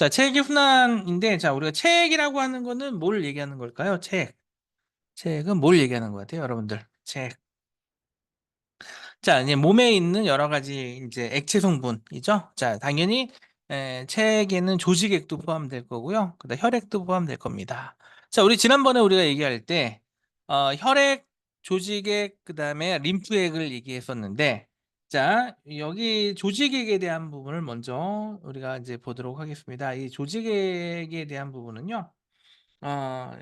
자, 책이 순환인데, 자, 우리가 책이라고 하는 거는 뭘 얘기하는 걸까요? 책. 책은 뭘 얘기하는 것 같아요, 여러분들? 책. 자, 이제 몸에 있는 여러 가지 이제 액체 성분이죠. 자, 당연히 책에는 조직액도 포함될 거고요. 그다음 혈액도 포함될 겁니다. 자, 우리 지난번에 우리가 얘기할 때 혈액, 조직액, 그다음에 림프액을 얘기했었는데, 자, 여기 조직액에 대한 부분을 먼저 우리가 이제 보도록 하겠습니다. 이 조직액에 대한 부분은요.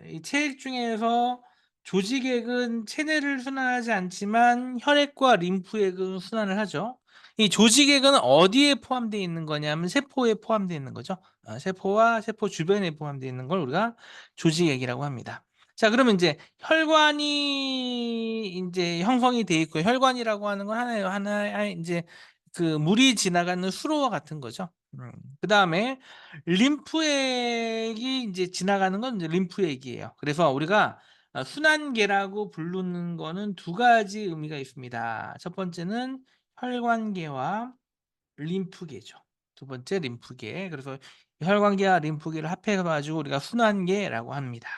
이 체액 중에서 조직액은 체내를 순환하지 않지만 혈액과 림프액은 순환을 하죠. 이 조직액은 어디에 포함되어 있는 거냐면 세포에 포함되어 있는 거죠. 세포와 세포 주변에 포함되어 있는 걸 우리가 조직액이라고 합니다. 자, 그러면 이제 혈관이 인제 형성이 돼 있고, 혈관이라고 하는 건 하나의 인제 그 물이 지나가는 수로와 같은 거죠. 그다음에 림프액이 인제 지나가는 건 이제 림프액이에요. 그래서 우리가 순환계라고 부르는 거는 두 가지 의미가 있습니다. 첫 번째는 혈관계와 림프계죠. 두 번째 림프계. 그래서 혈관계와 림프계를 합해 가지고 우리가 순환계라고 합니다.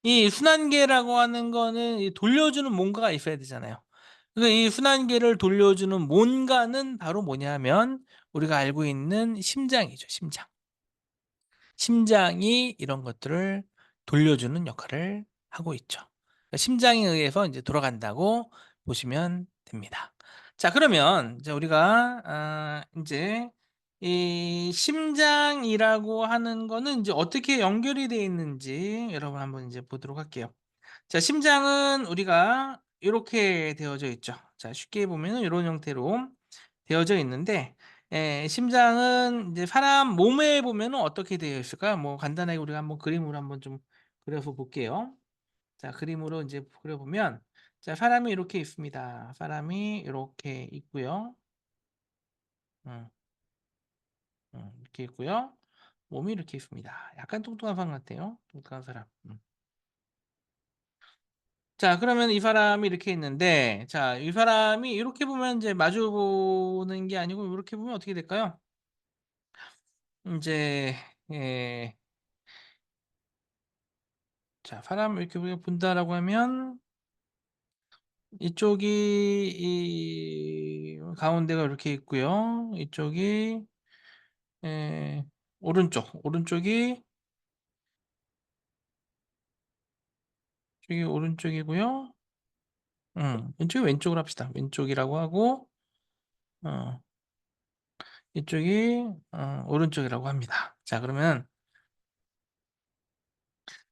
이 순환계라고 하는 거는 이 돌려주는 뭔가가 있어야 되잖아요. 그래서 이 순환계를 돌려주는 뭔가는 바로 뭐냐면 우리가 알고 있는 심장이죠, 심장. 심장이 이런 것들을 돌려주는 역할을 하고 있죠. 그러니까 심장에 의해서 인제 돌아간다고 보시면 됩니다. 자, 그러면 이제 우리가 인제 이 심장이라고 하는 거는 인제 어떻게 연결이 되어 있는지 여러분 한번 인제 보도록 할게요. 자, 심장은 우리가 요렇게 되어져 있죠. 자, 쉽게 보면은 요런 형태로 되어져 있는데, 심장은 이제 사람 몸에 보면은 어떻게 되어 있을까요? 뭐 간단하게 우리가 한번 그림으로 한번 좀 그려서 볼게요. 자, 그림으로 인제 그려 보면, 자, 사람이 이렇게 있습니다. 사람이 요렇게 있고요. 음 이렇게 있고요. 몸이 이렇게 있습니다. 약간 뚱뚱한 사람 같아요, 뚱뚱한 사람. 자, 그러면 이 사람이 이렇게 있는데, 자, 이 사람이 이렇게 보면 이제 마주 보는 게 아니고 요렇게 보면 어떻게 될까요? 인제 예. 자, 사람을 이렇게 우리가 본다라고 하면 이쪽이 이 가운데가 이렇게 있고요. 이쪽이 오른쪽이 오른쪽이고요. 왼쪽이 왼쪽으로 합시다. 왼쪽이라고 하고, 어 이쪽이 오른쪽이라고 합니다. 자, 그러면,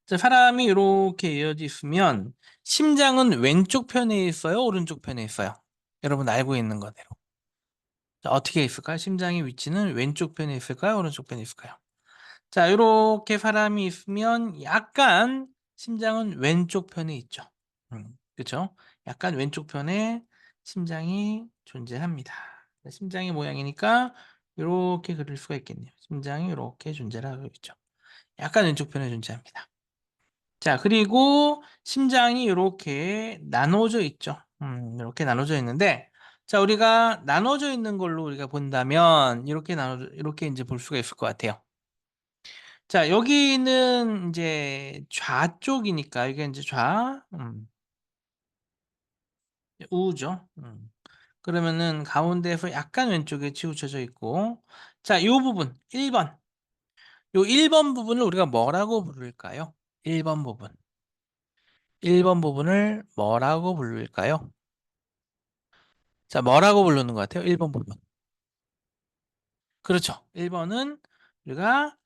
자, 사람이 요렇게 이어져 있으면 심장은 왼쪽 편에 있어요, 오른쪽 편에 있어요? 여러분 알고 있는 거대로. 자, 어떻게 있을까요? 심장의 위치는 왼쪽 편에 있을까요, 오른쪽 편에 있을까요? 자, 요렇게 사람이 있으면 약간 심장은 왼쪽 편에 있죠. 그쵸? 약간 왼쪽 편에 심장이 존재합니다. 심장의 모양이니까 요렇게 그릴 수가 있겠네요. 심장이 요렇게 존재를 하고 있죠. 약간 왼쪽 편에 존재합니다. 자, 그리고 심장이 요렇게 나눠져 있죠. 요렇게 나눠져 있는데, 자, 우리가 나눠져 있는 걸로 우리가 본다면 요렇게 인제 볼 수가 있을 것 같아요. 자, 여기는 인제 좌쪽이니까 이게 인제 우죠. 그러면은 가운데에서 약간 왼쪽에 치우쳐져 있고, 자, 요 부분 1 번. 요 1번 부분을 우리가 뭐라고 부를까요? 1번 부분. 1번 부분을 뭐라고 부를까요? 자, 뭐라고 부르는 것 같아요? 1번 부분. 그렇죠. 1 번은 우리가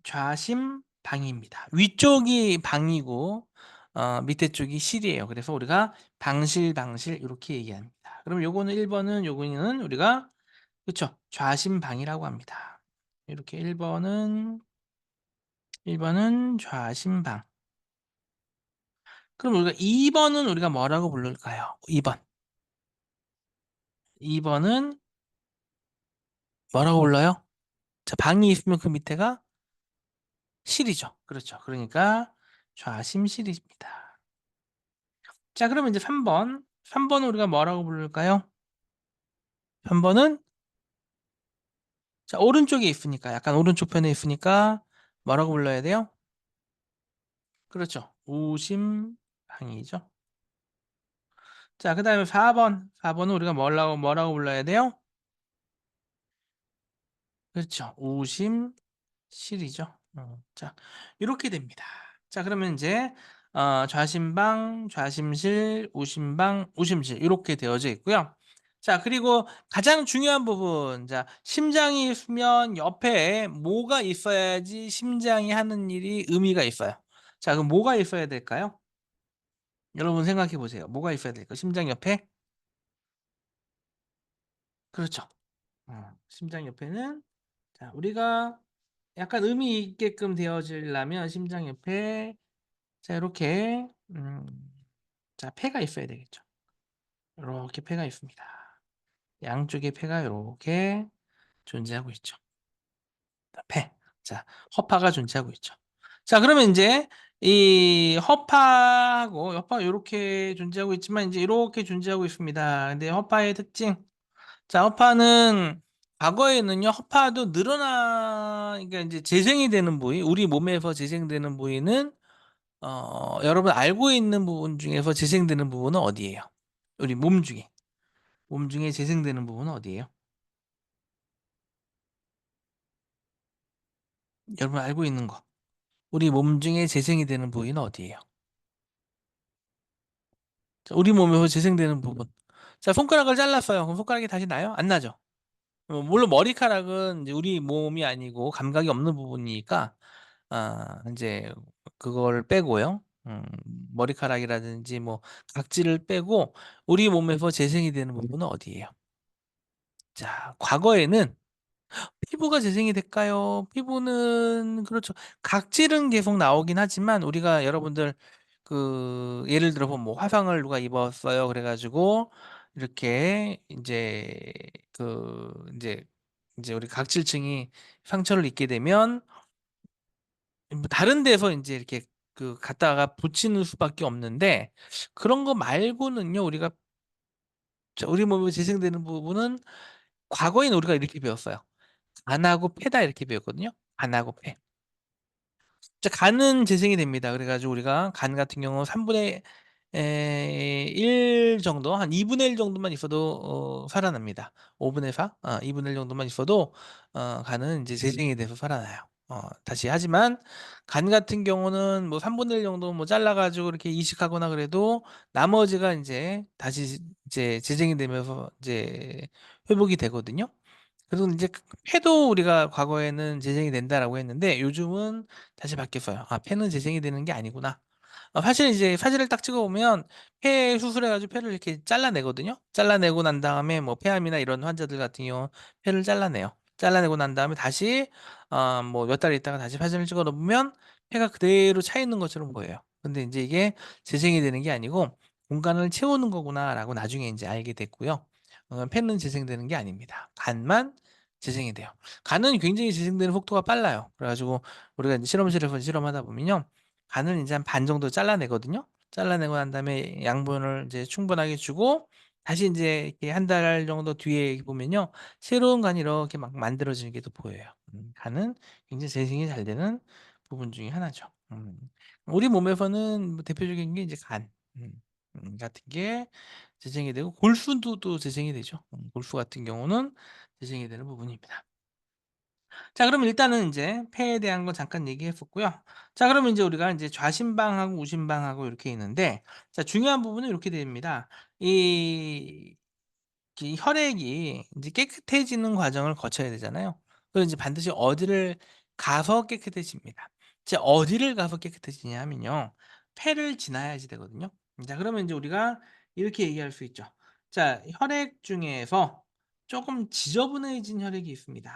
좌심방입니다. 위쪽이 방이고 밑에 쪽이 실이에요. 그래서 우리가 방실 요렇게 얘기합니다. 그럼 요거는 1 번은, 요거는 우리가, 그쵸, 좌심방이라고 합니다. 이렇게 1 번은 좌심방. 그럼 우리가 2 번은 우리가 뭐라고 부를까요? 2 번. 2 번은 뭐라고 불러요? 자, 방이 있으면 그 밑에가 실이죠. 그렇죠. 그러니까 좌심실입니다. 자, 그러면 이제 3 번. 3 번은 우리가 뭐라고 부를까요? 3 번은 자, 오른쪽에 있으니까, 약간 오른쪽 편에 있으니까 뭐라고 불러야 돼요? 그렇죠. 우심방이죠. 자, 그 다음에 4번. 4번은 우리가 뭐라고 불러야 돼요? 그렇죠. 우심실이죠. 자, 이렇게 됩니다. 자, 그러면 이제 좌심방, 좌심실, 우심방, 우심실 이렇게 되어져 있고요. 자, 그리고 가장 중요한 부분. 자, 심장이 있으면 옆에 뭐가 있어야지 심장이 하는 일이 의미가 있어요. 자, 그럼 뭐가 있어야 될까요? 여러분 생각해 보세요. 뭐가 있어야 될까요? 심장 옆에? 그렇죠. 심장 옆에는 자, 우리가 약간 의미 있게끔 되어지려면 심장 옆에 자, 이렇게 자, 폐가 있어야 되겠죠. 이렇게 폐가 있습니다. 양쪽에 폐가 이렇게 존재하고 있죠. 폐. 자, 허파가 존재하고 있죠. 자, 그러면 이제 이 허파하고 허파가 이렇게 존재하고 있지만 이제 이렇게 존재하고 있습니다. 근데 허파의 특징. 자, 허파는 과거에는요, 허파도 그러니까 이제 재생이 되는 부위, 우리 몸에서 재생되는 부위는 여러분 알고 있는 부분 중에서 재생되는 부분은 어디예요? 우리 몸 중에 재생되는 부분은 어디예요? 여러분 알고 있는 거. 우리 몸 중에 재생이 되는 부위는 어디예요? 자, 우리 몸에서 재생되는 부분. 자, 손가락을 잘랐어요. 그럼 손가락이 다시 나요? 안 나죠? 물론 머리카락은 이제 우리 몸이 아니고 감각이 없는 부분이니까 인제 그걸 빼고요. 머리카락이라든지 뭐 각질을 빼고 우리 몸에서 재생이 되는 부분은 어디예요? 자, 과거에는 피부가 재생이 될까요? 피부는 그렇죠. 각질은 계속 나오긴 하지만 우리가 여러분들 예를 들어 보면 뭐 화상을 누가 입었어요. 그래 가지고 이렇게 인제 우리 각질층이 상처를 입게 되면 뭐 다른 데서 인제 이렇게 갖다가 붙이는 수밖에 없는데 그런 거 말고는요. 우리 몸에 재생되는 부분은 과거에는 우리가 이렇게 배웠어요. 간하고 폐다 이렇게 배웠거든요. 간하고 폐. 자, 간은 재생이 됩니다. 그래 가지고 우리가 간 같은 경우는 3분의 1 정도 한 2분의 1 정도만 있어도 살아납니다. 5분의 4 2분의 1 정도만 있어도 간은 인제 재생이 돼서 살아나요. 다시 하지만 간 같은 경우는 뭐 3분의 1 정도 뭐 잘라 가지고 이렇게 이식하거나 그래도 나머지가 인제 다시 이제 재생이 되면서 이제 회복이 되거든요. 그래서 인제 폐도 우리가 과거에는 재생이 된다라고 했는데 요즘은 다시 바뀌었어요. '아, 폐는 재생이 되는 게 아니구나.' 사실 이제 사진을 딱 찍어 보면 폐 수술해 가지고 폐를 이렇게 잘라내거든요. 잘라내고 난 다음에 뭐 폐암이나 이런 환자들 같은 경우 폐를 잘라내요. 잘라내고 난 다음에 다시 뭐 몇 달 있다가 다시 사진을 찍어 보면 폐가 그대로 차 있는 것처럼 보여요. 근데 인제 이게 재생이 되는 게 아니고 '공간을 채우는 거구나.'라고 나중에 인제 알게 됐고요. 폐는 재생되는 게 아닙니다. 간만 재생이 돼요. 간은 굉장히 재생되는 속도가 빨라요. 그래 가지고 우리가 인제 실험실에서 실험하다 보면요. 간을 인제 한 반 정도 잘라내거든요. 잘라내고 난 다음에 양분을 이제 충분하게 주고 다시 인제 이렇게 한 달 정도 뒤에 보면요. 새로운 간이 이렇게 막 만들어지는 게 또 보여요. 간은 굉장히 재생이 잘 되는 부분 중에 하나죠. 우리 몸에서는 뭐 대표적인 게 이제 간 같은 게 재생이 되고 골수도 또 재생이 되죠. 골수 같은 경우는 재생이 되는 부분입니다. 자, 그럼 일단은 인제 폐에 대한 거 잠깐 얘기했었고요. 자, 그러면 인제 우리가 인제 좌심방하고 우심방하고 이렇게 있는데 자, 중요한 부분은 이렇게 됩니다. 이 혈액이 인제 깨끗해지는 과정을 거쳐야 되잖아요. 그래서 인제 반드시 어디를 가서 깨끗해집니다. 자, 어디를 가서 깨끗해지냐 하면요. 폐를 지나야지 되거든요. 자, 그러면 인제 우리가 이렇게 얘기할 수 있죠. 자, 혈액 중에서 쪼금 지저분해진 혈액이 있습니다.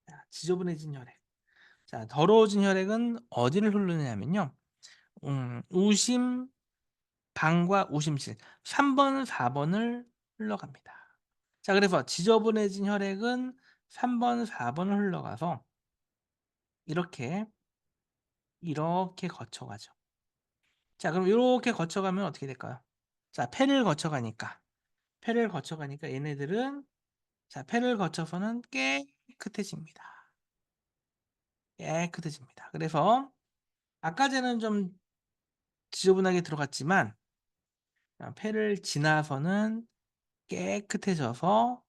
자, 지저분해진 혈액. 자, 더러워진 혈액은 어디를 흐르느냐면요. 우심방과 우심실 3 번, 4 번을 흘러갑니다. 자, 그래서 지저분해진 혈액은 3 번, 4 번을 흘러가서 이렇게, 이렇게 거쳐가죠. 자, 그럼 요렇게 거쳐가면 어떻게 될까요? 자, 폐를 거쳐가니까 얘네들은 자, 폐를 거쳐서는 깨끗해집니다. 깨끗해집니다. 그래서 아까 전에는 좀 지저분하게 들어갔지만 폐를 지나서는 깨끗해져서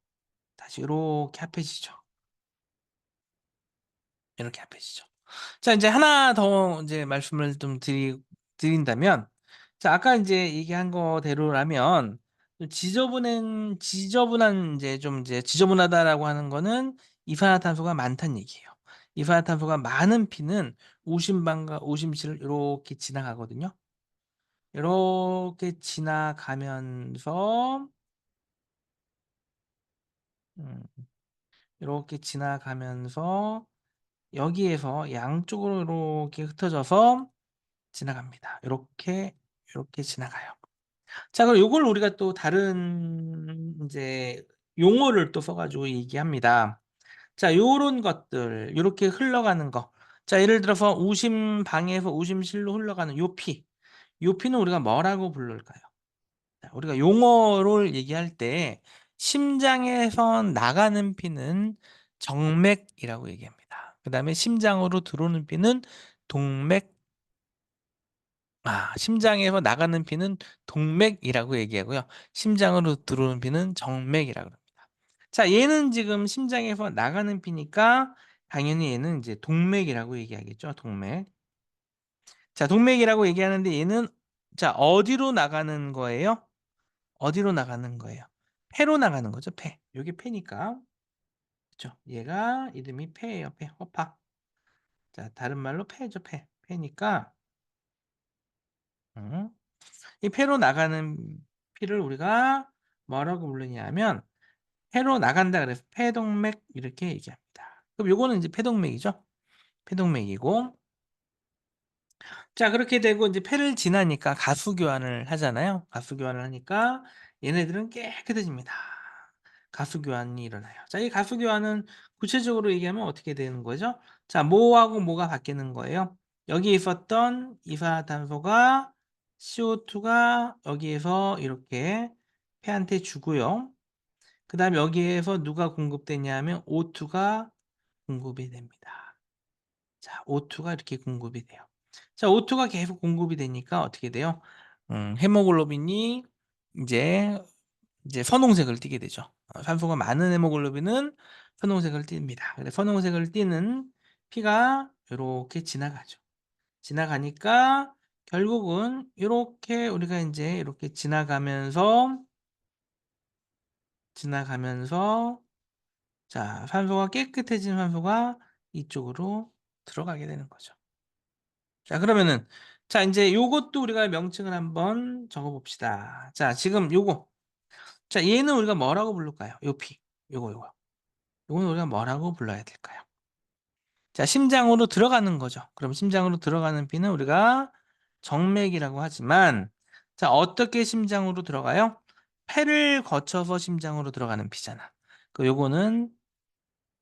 다시 요렇게 합해지죠. 이렇게 합해지죠. 자 인제 하나 더 인제 말씀을 좀 드린다면 자 아까 인제 얘기한 거대로라면 좀 지저분한 인제 좀 이제 지저분하다라고 하는 거는 이산화탄소가 많다는 얘기예요. 이산화탄소가 많은 피는 우심방과 우심실을 요렇게 지나가거든요. 요렇게 지나가면서 음 요렇게 지나가면서 여기에서 양쪽으로 요렇게 흩어져서 지나갑니다. 요렇게 지나가요. 자 그럼 요걸 우리가 또 다른 인제 용어를 또 써 가지고 얘기합니다. 자 요런 것들 요렇게 흘러가는 거. 자 예를 들어서 우심방에서 우심실로 흘러가는 요 피. 요 피는 우리가 뭐라고 부를까요? 자 우리가 용어를 얘기할 때 심장에서 나가는 피는 정맥이라고 얘기합니다. 그다음에 심장으로 들어오는 피는 동맥 심장에서 나가는 피는 동맥이라고 얘기하고요. 심장으로 들어오는 피는 정맥이라고 합니다. 자 얘는 지금 심장에서 나가는 피니까 당연히 얘는 인제 동맥이라고 얘기하겠죠, 동맥. 자 동맥이라고 얘기하는데 얘는 자 어디로 나가는 거예요? 어디로 나가는 거예요? 폐로 나가는 거죠, 폐. 요게 폐니까. 그쵸. 얘가 이름이 폐예요, 폐. 허파. 자 다른 말로 폐죠, 폐. 폐니까 음 이 폐로 나가는 피를 우리가 뭐라고 부르냐면 폐로 나간다 그래서 폐동맥 이렇게 얘기합니다. 그럼 요거는 인제 폐동맥이죠. 폐동맥이고 자 그렇게 되고 인제 폐를 지나니까 가수 교환을 하잖아요. 가수 교환을 하니까 얘네들은 깨끗해집니다. 가수 교환이 일어나요. 자 이 가수 교환은 구체적으로 얘기하면 어떻게 되는 거죠? 자 뭐하고 뭐가 바뀌는 거예요? 여기 있었던 이산화탄소가 CO2가 여기에서 이렇게 폐한테 주고요. 그다음에 여기에서 누가 공급되냐면 O2가 공급이 됩니다. 자 O2가 이렇게 공급이 돼요. 자 O2가 계속 공급이 되니까 어떻게 돼요? 헤모글로빈이 인제 선홍색을 띠게 되죠. 산소가 많은 헤모글로빈은 선홍색을 띱니다. 그래서 선홍색을 띠는 피가 요렇게 지나가죠. 지나가니까 결국은 요렇게 우리가 인제 이렇게 지나가면서 자 산소가 깨끗해진 산소가 이쪽으로 들어가게 되는 거죠. 자 그러면은 자 인제 요것도 우리가 명칭을 한번 적어 봅시다. 자 지금 요거 자 얘는 우리가 뭐라고 부를까요? 요 피. 요거. 요거는 우리가 뭐라고 불러야 될까요? 자 심장으로 들어가는 거죠. 그럼 심장으로 들어가는 피는 우리가 정맥이라고 하지만 자 어떻게 심장으로 들어가요? 폐를 거쳐서 심장으로 들어가는 피잖아. 그 요거는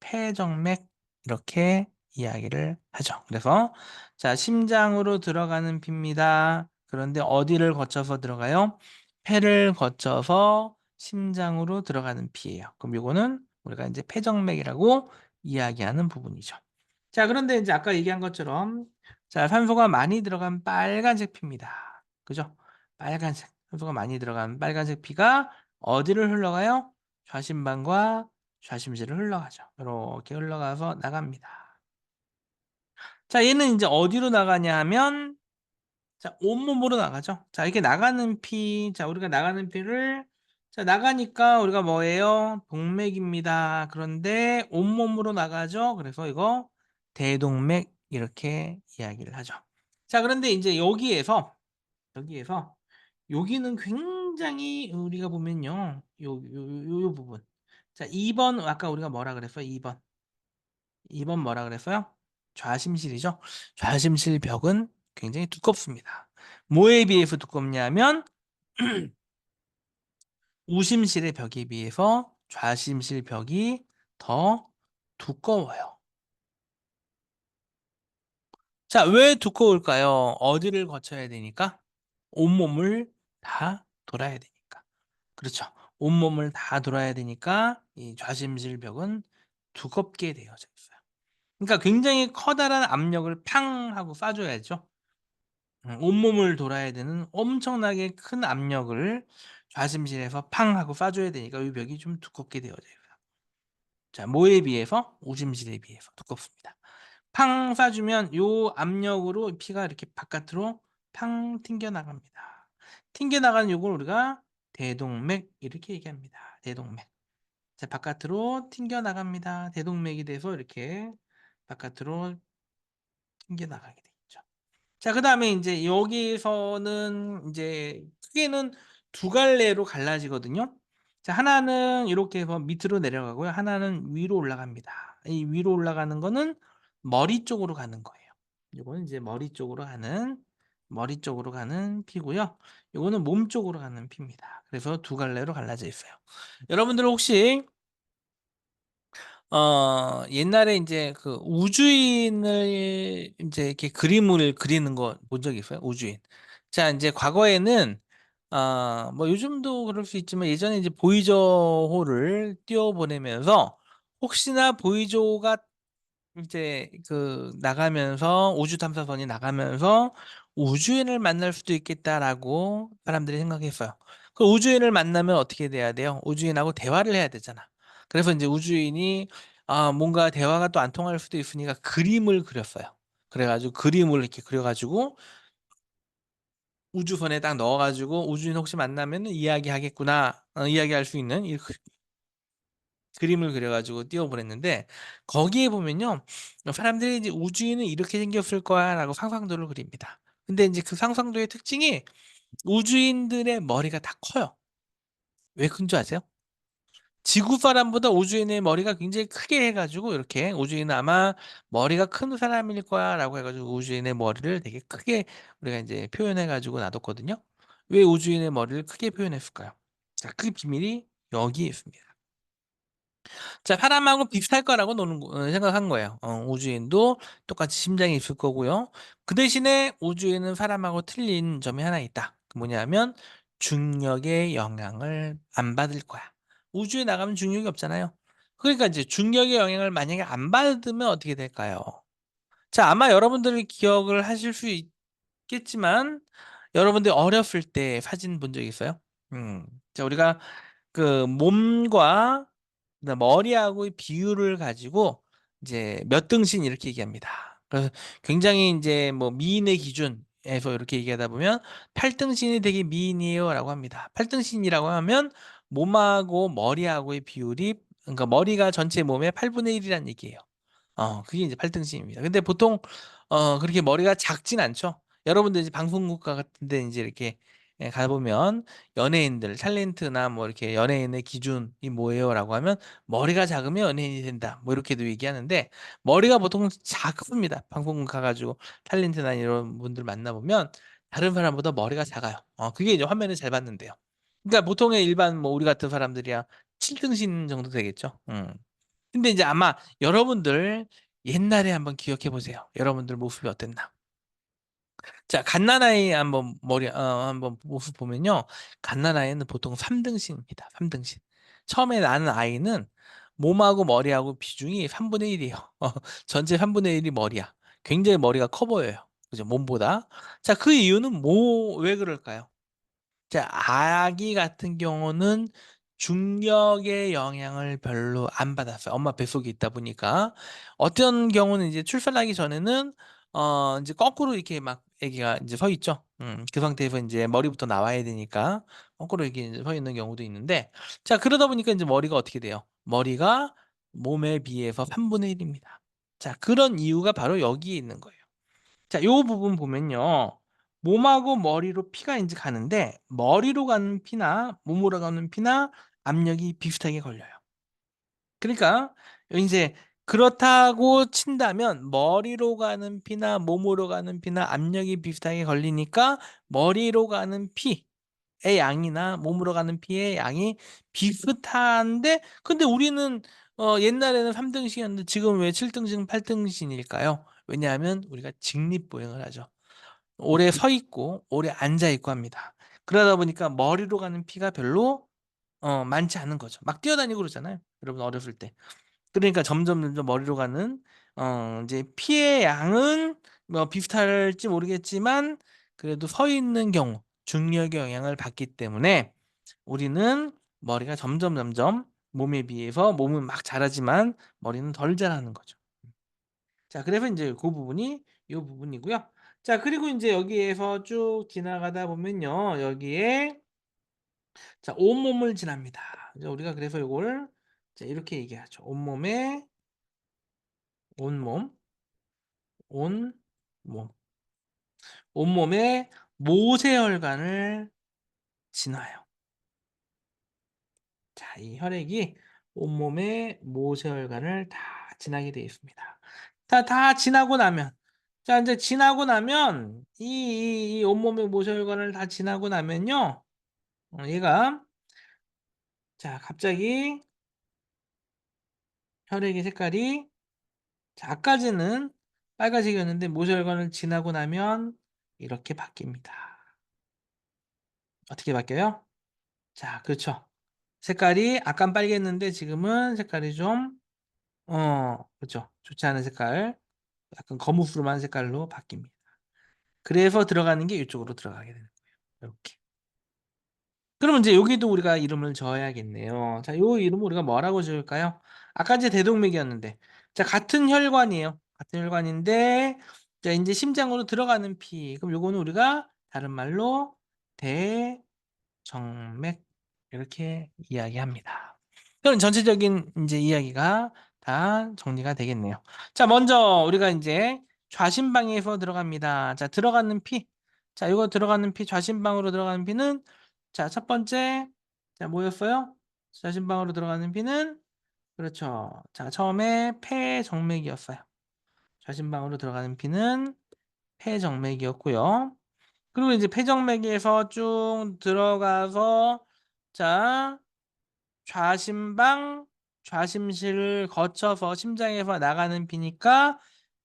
폐정맥 이렇게 이야기를 하죠. 그래서 자 심장으로 들어가는 피입니다. 그런데 어디를 거쳐서 들어가요? 폐를 거쳐서 심장으로 들어가는 피예요. 그럼 요거는 우리가 인제 폐정맥이라고 이야기하는 부분이죠. 자 그런데 인제 아까 얘기한 것처럼 자 산소가 많이 들어간 빨간색 피입니다. 그죠? 빨간색 산소가 많이 들어간 빨간색 피가 어디를 흘러가요? 좌심방과 좌심실을 흘러가죠. 요렇게 흘러가서 나갑니다. 자 얘는 인제 어디로 나가냐 하면 자 온몸으로 나가죠. 자 이렇게 나가는 피 자 우리가 나가는 피를 자 나가니까 우리가 뭐예요? 동맥입니다. 그런데 온몸으로 나가죠. 그래서 이거 대동맥 이렇게 이야기를 하죠. 자 그런데 인제 여기에서 여기는 굉장히 우리가 보면요. 요 부분. 자 2번 아까 우리가 뭐라 그랬어요? 2 번. 2번 뭐라 그랬어요? 좌심실이죠. 좌심실 벽은 굉장히 두껍습니다. 뭐에 비해서 두껍냐면 우심실의 벽에 비해서 좌심실 벽이 더 두꺼워요. 자 왜 두꺼울까요? 어디를 거쳐야 되니까? 온몸을 다 돌아야 되니까. 그렇죠. 온몸을 다 돌아야 되니까 이 좌심실 벽은 두껍게 되어져 있어요. 그러니까 굉장히 커다란 압력을 팡 하고 쏴 줘야죠. 온몸을 돌아야 되는 엄청나게 큰 압력을 좌심실에서 팡 하고 쏴 줘야 되니까 이 벽이 좀 두껍게 되어져 있어요. 자, 뭐에 비해서? 오줌질에 비해서 두껍습니다. 팡 쏴 주면 요 압력으로 피가 이렇게 바깥으로 팡 튕겨 나갑니다. 튕겨 나가는 요걸 우리가 대동맥 이렇게 얘기합니다. 대동맥. 자, 바깥으로 튕겨 나갑니다. 대동맥이 돼서 이렇게 바깥으로 튕겨 나가게 되죠. 자, 그다음에 인제 여기서는 인제 크게는 두 갈래로 갈라지거든요. 자, 하나는 요렇게 해서 밑으로 내려가고요. 하나는 위로 올라갑니다. 이 위로 올라가는 거는 머리 쪽으로 가는 거예요. 요거는 이제 머리 쪽으로 가는 피고요. 요거는 몸 쪽으로 가는 피입니다. 그래서 두 갈래로 갈라져 있어요. 여러분들 혹시 옛날에 인제 그 우주인을 인제 이렇게 그림을 그리는 거 본 적 있어요? 우주인. 자, 인제 과거에는 뭐 요즘도 그럴 수 있지만 예전에 이제 보이저호를 띄워 보내면서 혹시나 보이저호가 이제 그 나가면서 우주 탐사선이 나가면서 '우주인을 만날 수도 있겠다.'라고 사람들이 생각했어요. 그 우주인을 만나면 어떻게 돼야 돼요? 우주인하고 대화를 해야 되잖아. 그래서 인제 우주인이 뭔가 대화가 또 안 통할 수도 있으니까 그림을 그렸어요. 그래 가지고 그림을 이렇게 그려 가지고 우주선에 딱 넣어 가지고 '우주인 혹시 만나면은 이야기하겠구나.' 이야기할 수 있는 이 그림을 그려 가지고 띄워 보냈는데 거기에 보면요. 사람들이 이제 '우주인은 이렇게 생겼을 거야.'라고 상상도를 그립니다. 근데 인제 그 상상도의 특징이 우주인들의 머리가 다 커요. 왜 큰 줄 아세요? 지구 사람보다 우주인의 머리가 굉장히 크게 해 가지고 이렇게 '우주인은 아마 머리가 큰 사람일 거야.'라고 해 가지고 우주인의 머리를 되게 크게 우리가 인제 표현해 가지고 놔뒀거든요. 왜 우주인의 머리를 크게 표현했을까요? 자, 그 비밀이 여기에 있습니다. 자, 사람하고 비슷할 거라고 생각한 거예요. 우주인도 똑같이 심장이 있을 거고요. 그 대신에 우주인은 사람하고 틀린 점이 하나 있다. 그 뭐냐면 중력의 영향을 안 받을 거야. 우주에 나가면 중력이 없잖아요. 그러니까 이제 중력의 영향을 만약에 안 받으면 어떻게 될까요? 자, 아마 여러분들이 기억을 하실 수 있겠지만 여러분들 어렸을 때 사진 본 적 있어요? 음. 자, 우리가 그 몸과 그다음 머리하고의 비율을 가지고 이제 몇 등신 이렇게 얘기합니다. 그래서 굉장히 인제 뭐 미인의 기준에서 이렇게 얘기하다 보면 "8 등신이 되게 미인이에요."라고 합니다. 8 등신이라고 하면 몸하고 머리하고의 비율이 그러니까 머리가 전체 몸의 1/8 이라는 얘기예요. 그게 이제 8 등신입니다. 근데 보통 그렇게 머리가 작진 않죠. 여러분들 이제 방송국가 같은 데 인제 이렇게 가 보면 연예인들 탤런트나 뭐 이렇게 "연예인의 기준이 뭐예요?"라고 하면 "머리가 작으면 연예인이 된다." 뭐 이렇게도 얘기하는데 머리가 보통 작습니다. 방송국 가 가지고 탤런트나 이런 분들 만나 보면 다른 사람보다 머리가 작아요. 그게 이제 화면에 잘 받는데요. 그러니까 보통의 일반 뭐 우리 같은 사람들이야 7 등신 정도 되겠죠. 음. 근데 이제 아마 여러분들 옛날에 한번 기억해 보세요. 여러분들 모습이 어땠나. 자, 갓난아이 한번 한번 모습 보면요. 갓난아이는 보통 3 등신입니다, 3 등신. 처음에 나는 아이는 몸하고 머리하고 비중이 1/3 이에요. 전체 1/3이 머리야. 굉장히 머리가 커 보여요. 그죠, 몸보다. 자, 그 이유는 왜 그럴까요? 자, 아기 같은 경우는 중력의 영향을 별로 안 받았어요. 엄마 뱃속에 있다 보니까. 어떤 경우는 이제 출산하기 전에는 인제 거꾸로 이렇게 막 아기가 인제 서 있죠. 그 상태에서 인제 머리부터 나와야 되니까 거꾸로 이렇게 인제 서 있는 경우도 있는데 자, 그러다 보니까 인제 머리가 어떻게 돼요? 머리가 몸에 비해서 1/3 입니다. 자, 그런 이유가 바로 여기에 있는 거예요. 자, 요 부분 보면요. 몸하고 머리로 피가 인제 가는데 머리로 가는 피나 몸으로 가는 피나 압력이 비슷하게 걸려요. 그러니까 인제 그렇다고 친다면 머리로 가는 피나 몸으로 가는 피나 압력이 비슷하게 걸리니까 머리로 가는 피의 양이나 몸으로 가는 피의 양이 비슷한데 근데 우리는 옛날에는 3 등신이었는데 지금은 왜 7 등신, 8 등신일까요? 왜냐하면 우리가 직립보행을 하죠. 오래 서 있고 오래 앉아 있고 합니다. 그러다 보니까 머리로 가는 피가 별로 많지 않은 거죠. 막 뛰어다니고 그러잖아요, 여러분 어렸을 때. 그러니까 점점 점점 머리로 가는 이제 피의 양은 뭐 비슷할지 모르겠지만 그래도 서 있는 경우 중력의 영향을 받기 때문에 우리는 머리가 점점 점점 몸에 비해서 몸은 막 자라지만 머리는 덜 자라는 거죠. 자, 그래서 인제 고 부분이 요 부분이고요. 자, 그리고 인제 여기에서 쭉 지나가다 보면요. 여기에 자, 온몸을 지납니다. 이제 우리가 그래서 요걸 자, 이렇게 얘기하죠. 온몸에 온몸, 온몸, 온몸에 모세혈관을 지나요. 자, 이 혈액이 온몸의 모세혈관을 다 지나게 되어 있습니다. 다 지나고 나면 자, 인제 지나고 나면 이 온몸의 모세혈관을 다 지나고 나면요. 얘가 자, 갑자기 혈액의 색깔이 자, 아까지는 빨간색이었는데 모세혈관을 지나고 나면 이렇게 바뀝니다. 어떻게 바뀌어요? 자, 그렇죠. 색깔이 아깐 빨갰는데 지금은 색깔이 좀 그렇죠. 좋지 않은 색깔, 약간 거무스름한 색깔로 바뀝니다. 그래서 들어가는 게 이쪽으로 들어가게 되는 거예요. 요렇게. 그러면 인제 여기도 우리가 이름을 지어야겠네요. 자, 요 이름을 우리가 뭐라고 지을까요? 아까 이제 대동맥이었는데 자, 같은 혈관이에요. 같은 혈관인데 자, 인제 심장으로 들어가는 피. 그럼 요거는 우리가 다른 말로 대정맥 이렇게 이야기합니다. 그럼 전체적인 인제 이야기가 다 정리가 되겠네요. 자, 먼저 우리가 인제 좌심방에서 들어갑니다. 자, 들어가는 피. 자, 요거 들어가는 피 좌심방으로 들어가는 피는 자, 첫 번째 자, 뭐였어요? 좌심방으로 들어가는 피는 그렇죠. 자, 처음에 폐정맥이었어요. 좌심방으로 들어가는 피는 폐정맥이었고요. 그리고 이제 폐정맥에서 쭉 들어가서 자, 좌심방, 좌심실을 거쳐서 심장에서 나가는 피니까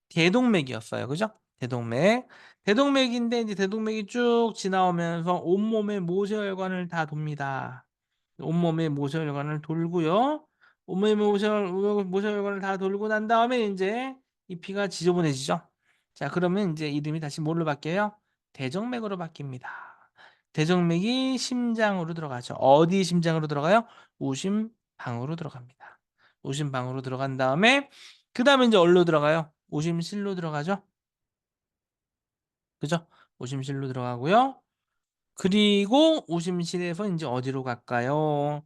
대동맥이었어요. 그죠? 대동맥. 대동맥인데 이제 대동맥이 쭉 지나오면서 온몸의 모세혈관을 다 돕니다. 온몸의 모세혈관을 돌고요. 온몸의 모세혈관을 다 돌고 난 다음에 인제 이 피가 지저분해지죠. 자, 그러면 인제 이름이 다시 뭘로 바뀌어요? 대정맥으로 바뀝니다. 대정맥이 심장으로 들어가죠. 어디 심장으로 들어가요? 우심방으로 들어갑니다. 우심방으로 들어간 다음에 그다음에 인제 어디로 들어가요? 오심실로 들어가죠. 그죠? 오심실로 들어가고요. 그리고 오심실에서 인제 어디로 갈까요?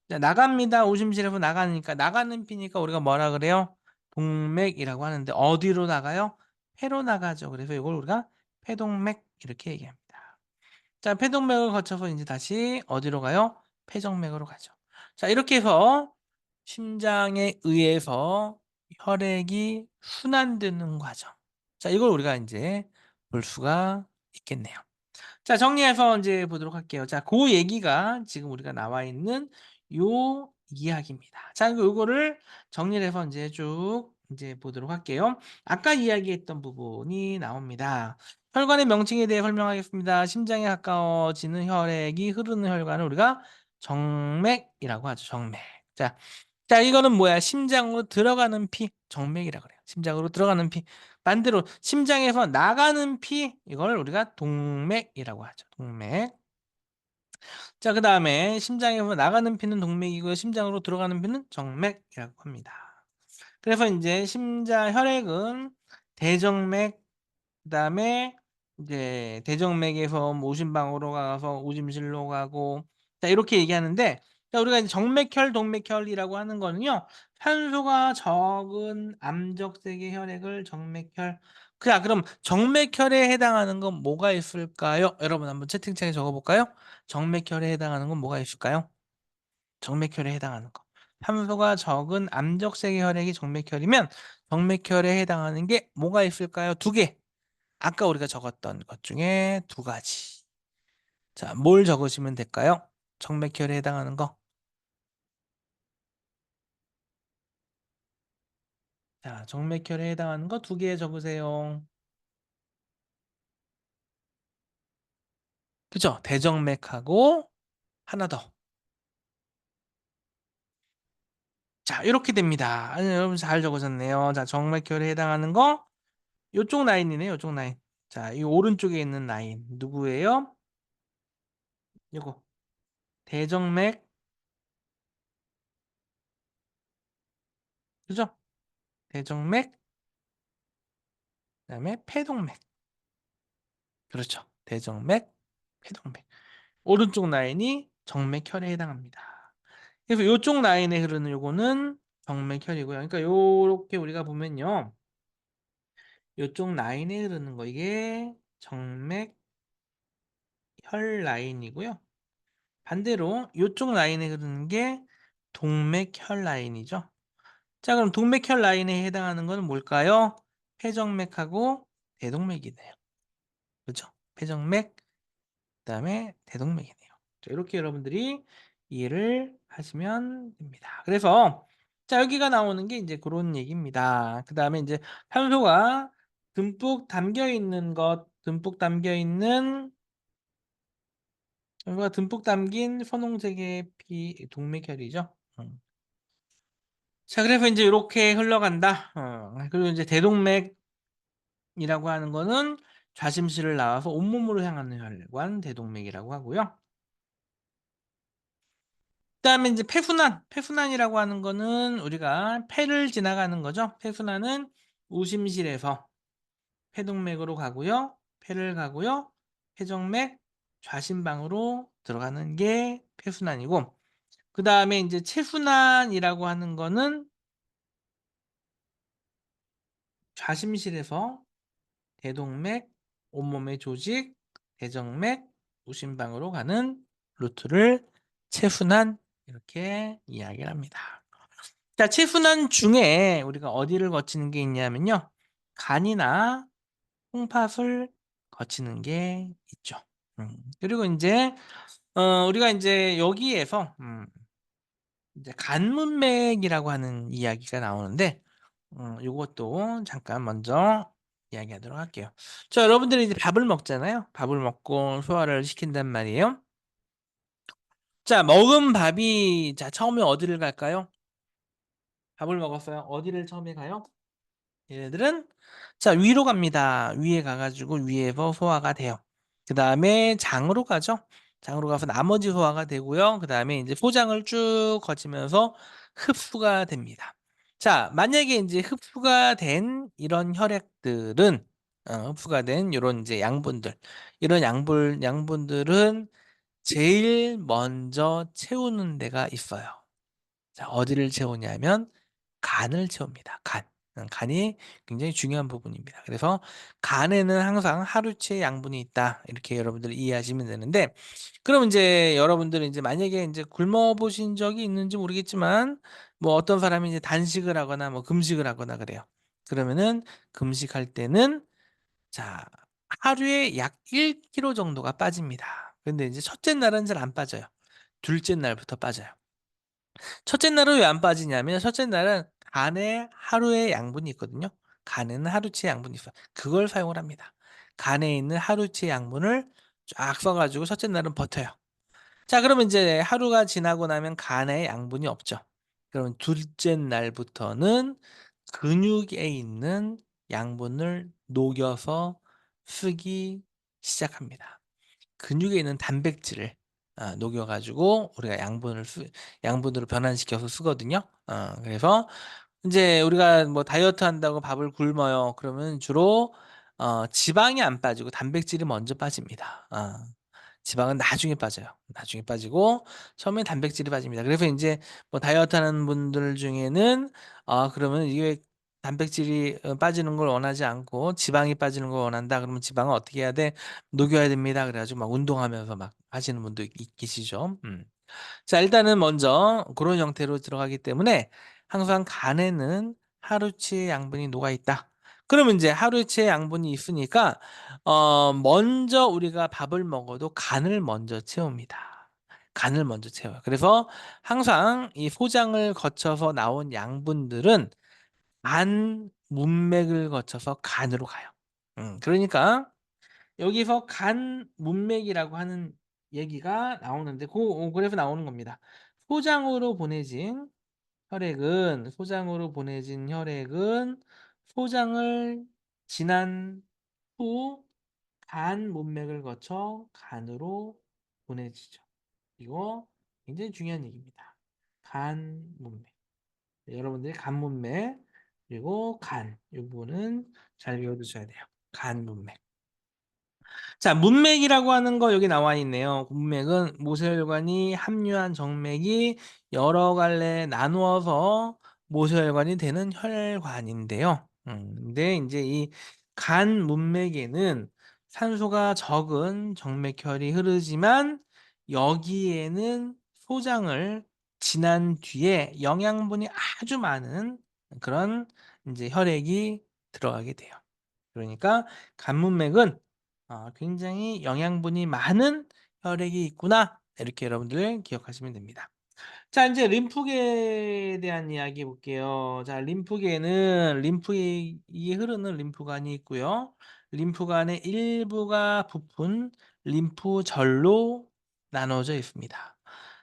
자, 나갑니다. 오심실에서 나가니까 나가는 피니까 우리가 뭐라 그래요? 동맥이라고 하는데 어디로 나가요? 폐로 나가죠. 그래서 이걸 우리가 폐동맥 이렇게 얘기합니다. 자, 폐동맥을 거쳐서 인제 다시 어디로 가요? 폐정맥으로 가죠. 자, 이렇게 해서 심장에 의해서 혈액이 순환되는 과정. 자, 이걸 우리가 인제 볼 수가 있겠네요. 자, 정리해서 인제 보도록 할게요. 자, 고 얘기가 지금 우리가 나와 있는 요 이야기입니다. 자, 요거를 정리를 해서 인제 쭉 인제 보도록 할게요. 아까 이야기했던 부분이 나옵니다. 혈관의 명칭에 대해 설명하겠습니다. 심장에 가까워지는 혈액이 흐르는 혈관을 우리가 정맥이라고 하죠. 정맥. 자, 자, 이거는 뭐야? 심장으로 들어가는 피, 정맥이라 그래요. 심장으로 들어가는 피. 반대로 심장에서 나가는 피, 이걸 우리가 동맥이라고 하죠. 동맥. 자, 그다음에 심장에서 나가는 피는 동맥이고요. 심장으로 들어가는 피는 정맥이라고 합니다. 그래서 인제 심장 혈액은 대정맥 그다음에 이제 대정맥에서 뭐 오심방으로 가서 오심실로 가고 자, 이렇게 얘기하는데 자, 우리가 이제 정맥혈, 동맥혈이라고 하는 거는요. 산소가 적은 암적색의 혈액을 정맥혈 자, 그럼 정맥혈에 해당하는 건 뭐가 있을까요? 여러분 한번 채팅창에 적어 볼까요? 정맥혈에 해당하는 건 뭐가 있을까요? 정맥혈에 해당하는 거. 산소가 적은 암적색의 혈액이 정맥혈이면 정맥혈에 해당하는 게 뭐가 있을까요? 두 개. 아까 우리가 적었던 것 중에 두 가지. 자, 뭘 적으시면 될까요? 정맥혈에 해당하는 거. 자, 정맥혈에 해당하는 거 두 개 적으세요. 그죠? 대정맥하고 하나 더. 자, 이렇게 됩니다. 아니, 여러분 잘 적으셨네요. 자, 정맥혈에 해당하는 거 요쪽 라인이네요. 요쪽 라인. 자, 이 오른쪽에 있는 라인 누구예요? 이거 대정맥, 그죠? 대정맥, 그다음에 폐동맥. 그렇죠. 대정맥, 폐동맥. 오른쪽 라인이 정맥혈에 해당합니다. 그래서 이쪽 라인에 흐르는 요거는 정맥혈이고요. 그러니까 요렇게 우리가 보면요. 요쪽 라인에 흐르는 거 이게 정맥혈 라인이고요. 반대로 요쪽 라인에 흐르는 게 동맥혈 라인이죠. 자, 그럼 동맥혈 라인에 해당하는 건 뭘까요? 폐정맥하고 대동맥이네요. 그렇죠? 폐정맥, 그다음에 대동맥이네요. 자, 이렇게 여러분들이 이해를 하시면 됩니다. 그래서 자, 여기가 나오는 게 이제 그런 얘기입니다. 그다음에 이제 탄소가 듬뿍 담겨 있는 것, 듬뿍 담겨 있는 탄소가 듬뿍 담긴 선홍색의 피 동맥혈이죠. 자, 그래서 이제 이렇게 흘러간다. 그리고 이제 대동맥이라고 하는 거는 좌심실을 나와서 온몸으로 향하는 혈관 대동맥이라고 하고요. 그다음에 이제 폐순환이라고 하는 거는 우리가 폐를 지나가는 거죠. 폐순환은 우심실에서 폐동맥으로 가고요. 폐를 가고요. 폐정맥 좌심방으로 들어가는 게 폐순환이고, 그다음에 이제 체순환이라고 하는 거는 좌심실에서 대동맥, 온몸의 조직, 대정맥, 우심방으로 가는 루트를 체순환 이렇게 이야기를 합니다. 자, 체순환 중에 우리가 어디를 거치는 게 있냐면요. 간이나 홍팥을 거치는 게 있죠. 그리고 이제 우리가 이제 여기에서 이제 간문맥이라고 하는 이야기가 나오는데 요것도 잠깐 먼저 이야기하도록 할게요. 자, 여러분들이 이제 밥을 먹잖아요. 밥을 먹고 소화를 시킨단 말이에요. 자, 먹은 밥이 자, 처음에 어디를 갈까요? 밥을 먹었어요. 어디를 처음에 가요? 얘네들은 자, 위로 갑니다. 위에 가가지고 위에서 소화가 돼요. 그 다음에 장으로 가죠. 장으로 가서 나머지 소화가 되고요. 그 다음에 이제 포장을 쭉 거치면서 흡수가 됩니다. 자, 만약에 이제 흡수가 된 이런 혈액들은 흡수가 된 이런 이제 양분들, 이런 양분들은 제일 먼저 채우는 데가 있어요. 자, 어디를 채우냐면 간을 채웁니다. 간. 간이 굉장히 중요한 부분입니다. 그래서 간에는 항상 하루치의 양분이 있다. 이렇게 여러분들이 이해하시면 되는데, 그럼 이제 여러분들은 이제 만약에 이제 굶어 보신 적이 있는지 모르겠지만, 뭐 어떤 사람이 이제 단식을 하거나 뭐 금식을 하거나 그래요. 그러면은 금식할 때는 자, 하루에 약 1kg 정도가 빠집니다. 근데 이제 첫째 날은 잘 안 빠져요. 둘째 날부터 빠져요. 첫째 날은 왜 안 빠지냐면 첫째 날은 간에 하루의 양분이 있거든요. 간에는 하루치의 양분이 있어요. 그걸 사용을 합니다. 간에 있는 하루치의 양분을 쫙 써 가지고 첫째 날은 버텨요. 자, 그러면 이제 하루가 지나고 나면 간에 양분이 없죠. 그러면 둘째 날부터는 근육에 있는 양분을 녹여서 쓰기 시작합니다. 근육에 있는 단백질을 녹여 가지고 우리가 양분으로 변환시켜서 쓰거든요. 그래서 인제 우리가 뭐 다이어트 한다고 밥을 굶어요. 그러면 주로 지방이 안 빠지고 단백질이 먼저 빠집니다. 지방은 나중에 빠져요. 나중에 빠지고 처음엔 단백질이 빠집니다. 그래서 인제 뭐 다이어트 하는 분들 중에는 그러면 이게 단백질이 빠지는 걸 원하지 않고 지방이 빠지는 걸 원한다. 그러면 지방은 어떻게 해야 돼? 녹여야 됩니다. 그래 가지고 막 운동하면서 막 하시는 분도 계시죠. 자, 일단은 먼저 그런 형태로 들어가기 때문에 항상 간에는 하루치의 양분이 녹아 있다. 그러면 이제 하루치의 양분이 있으니까 먼저 우리가 밥을 먹어도 간을 먼저 채웁니다. 간을 먼저 채워요. 그래서 항상 이 소장을 거쳐서 나온 양분들은 간 문맥을 거쳐서 간으로 가요. 그러니까 여기서 간 문맥이라고 하는 얘기가 나오는데 그래서 나오는 겁니다. 소장으로 보내진 혈액은 소장으로 보내진 혈액은 소장을 지난 후 간 문맥을 거쳐 간으로 보내지죠. 이거 굉장히 중요한 얘기입니다. 간 문맥. 네, 여러분들이 간 문맥 그리고 간 이 부분은 잘 외워두셔야 돼요. 간 문맥. 자, 문맥이라고 하는 거 여기 나와 있네요. 문맥은 모세혈관이 함유한 정맥이 여러 갈래 나누어서 모세혈관이 되는 혈관인데요. 근데 이제 이 간 문맥에는 산소가 적은 정맥혈이 흐르지만 여기에는 소장을 지난 뒤에 영양분이 아주 많은 그런 이제 혈액이 들어가게 돼요. 그러니까 간 문맥은 굉장히 영양분이 많은 혈액이 있구나. 이렇게 여러분들 기억하시면 됩니다. 자, 이제 림프계에 대한 이야기 볼게요. 자, 림프계는 림프에 흐르는 림프관이 있고요. 림프관의 일부가 부푼 림프절로 나눠져 있습니다.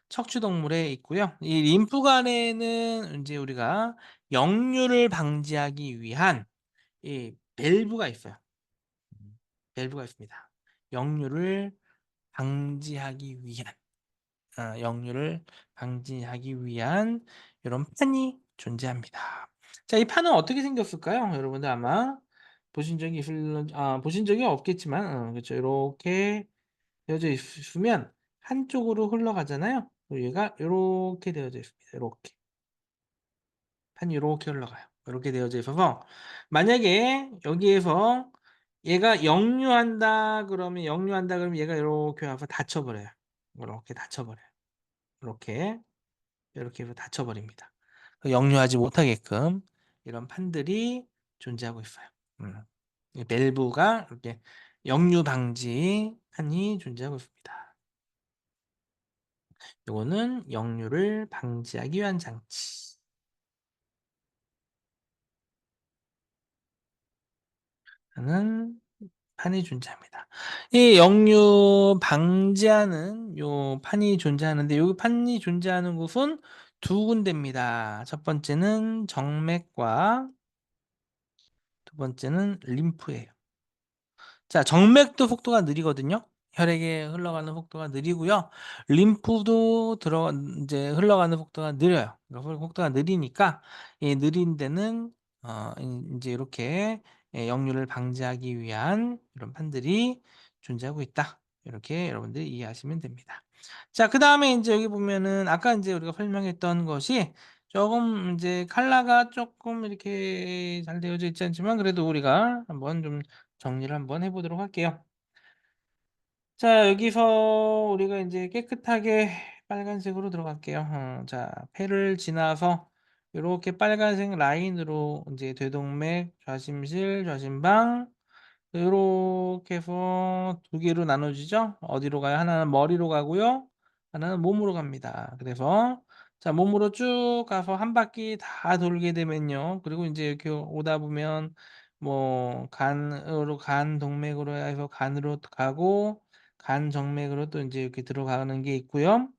척추동물에 있고요. 이 림프관에는 이제 우리가 역류를 방지하기 위한 이 밸브가 있어요. 밸브가 있습니다. 역류를 방지하기 위한 역류를 방지하기 위한 이런 판이 존재합니다. 자, 이 판은 어떻게 생겼을까요? 여러분들 아마 보신 적이 없겠지만, 그렇죠. 이렇게 되어져 있으면 한쪽으로 흘러가잖아요. 그리고 얘가 이렇게 되어져 있습니다. 이렇게 판이 이렇게 흘러가요. 이렇게 되어져 있어서 만약에 여기에서 얘가 역류한다 그러면 얘가 이렇게 와서 닫혀버려요. 이렇게 닫혀버려요. 이렇게 이렇게 해서 닫혀버립니다. 역류하지 못하게끔 이런 판들이 존재하고 있어요. 이 밸브가 이렇게 역류 방지 판이 존재하고 있습니다. 이거는 역류를 방지하기 위한 장치. 하는 판이 존재합니다. 이 역류 방지하는 요 판이 존재하는데 요 판이 존재하는 곳은 두 군데입니다. 첫 번째는 정맥과 두 번째는 림프예요. 자, 정맥도 속도가 느리거든요. 혈액에 흘러가는 속도가 느리고요. 림프도 이제 흘러가는 속도가 느려요. 속도가 느리니까 이 느린 데는 이제 이렇게 역류를 방지하기 위한 이런 판들이 존재하고 있다. 이렇게 여러분들이 이해하시면 됩니다. 자, 그 다음에 이제 여기 보면은 아까 이제 우리가 설명했던 것이 조금 이제 컬러가 조금 이렇게 잘 되어져 있지 않지만 그래도 우리가 한번 좀 정리를 한번 해보도록 할게요. 자, 여기서 우리가 이제 깨끗하게 빨간색으로 들어갈게요. 자, 폐를 지나서 이렇게 빨간색 라인으로 이제 대동맥, 좌심실, 좌심방 이렇게 해서 두 개로 나눠지죠. 어디로 가요? 하나는 머리로 가고요. 하나는 몸으로 갑니다. 그래서 자, 몸으로 쭉 가서 한 바퀴 다 돌게 되면요. 그리고 이제 이렇게 오다 보면 뭐 간 동맥으로 해서 간으로 가고 간 정맥으로 또 이제 이렇게 들어가는 게 있고요.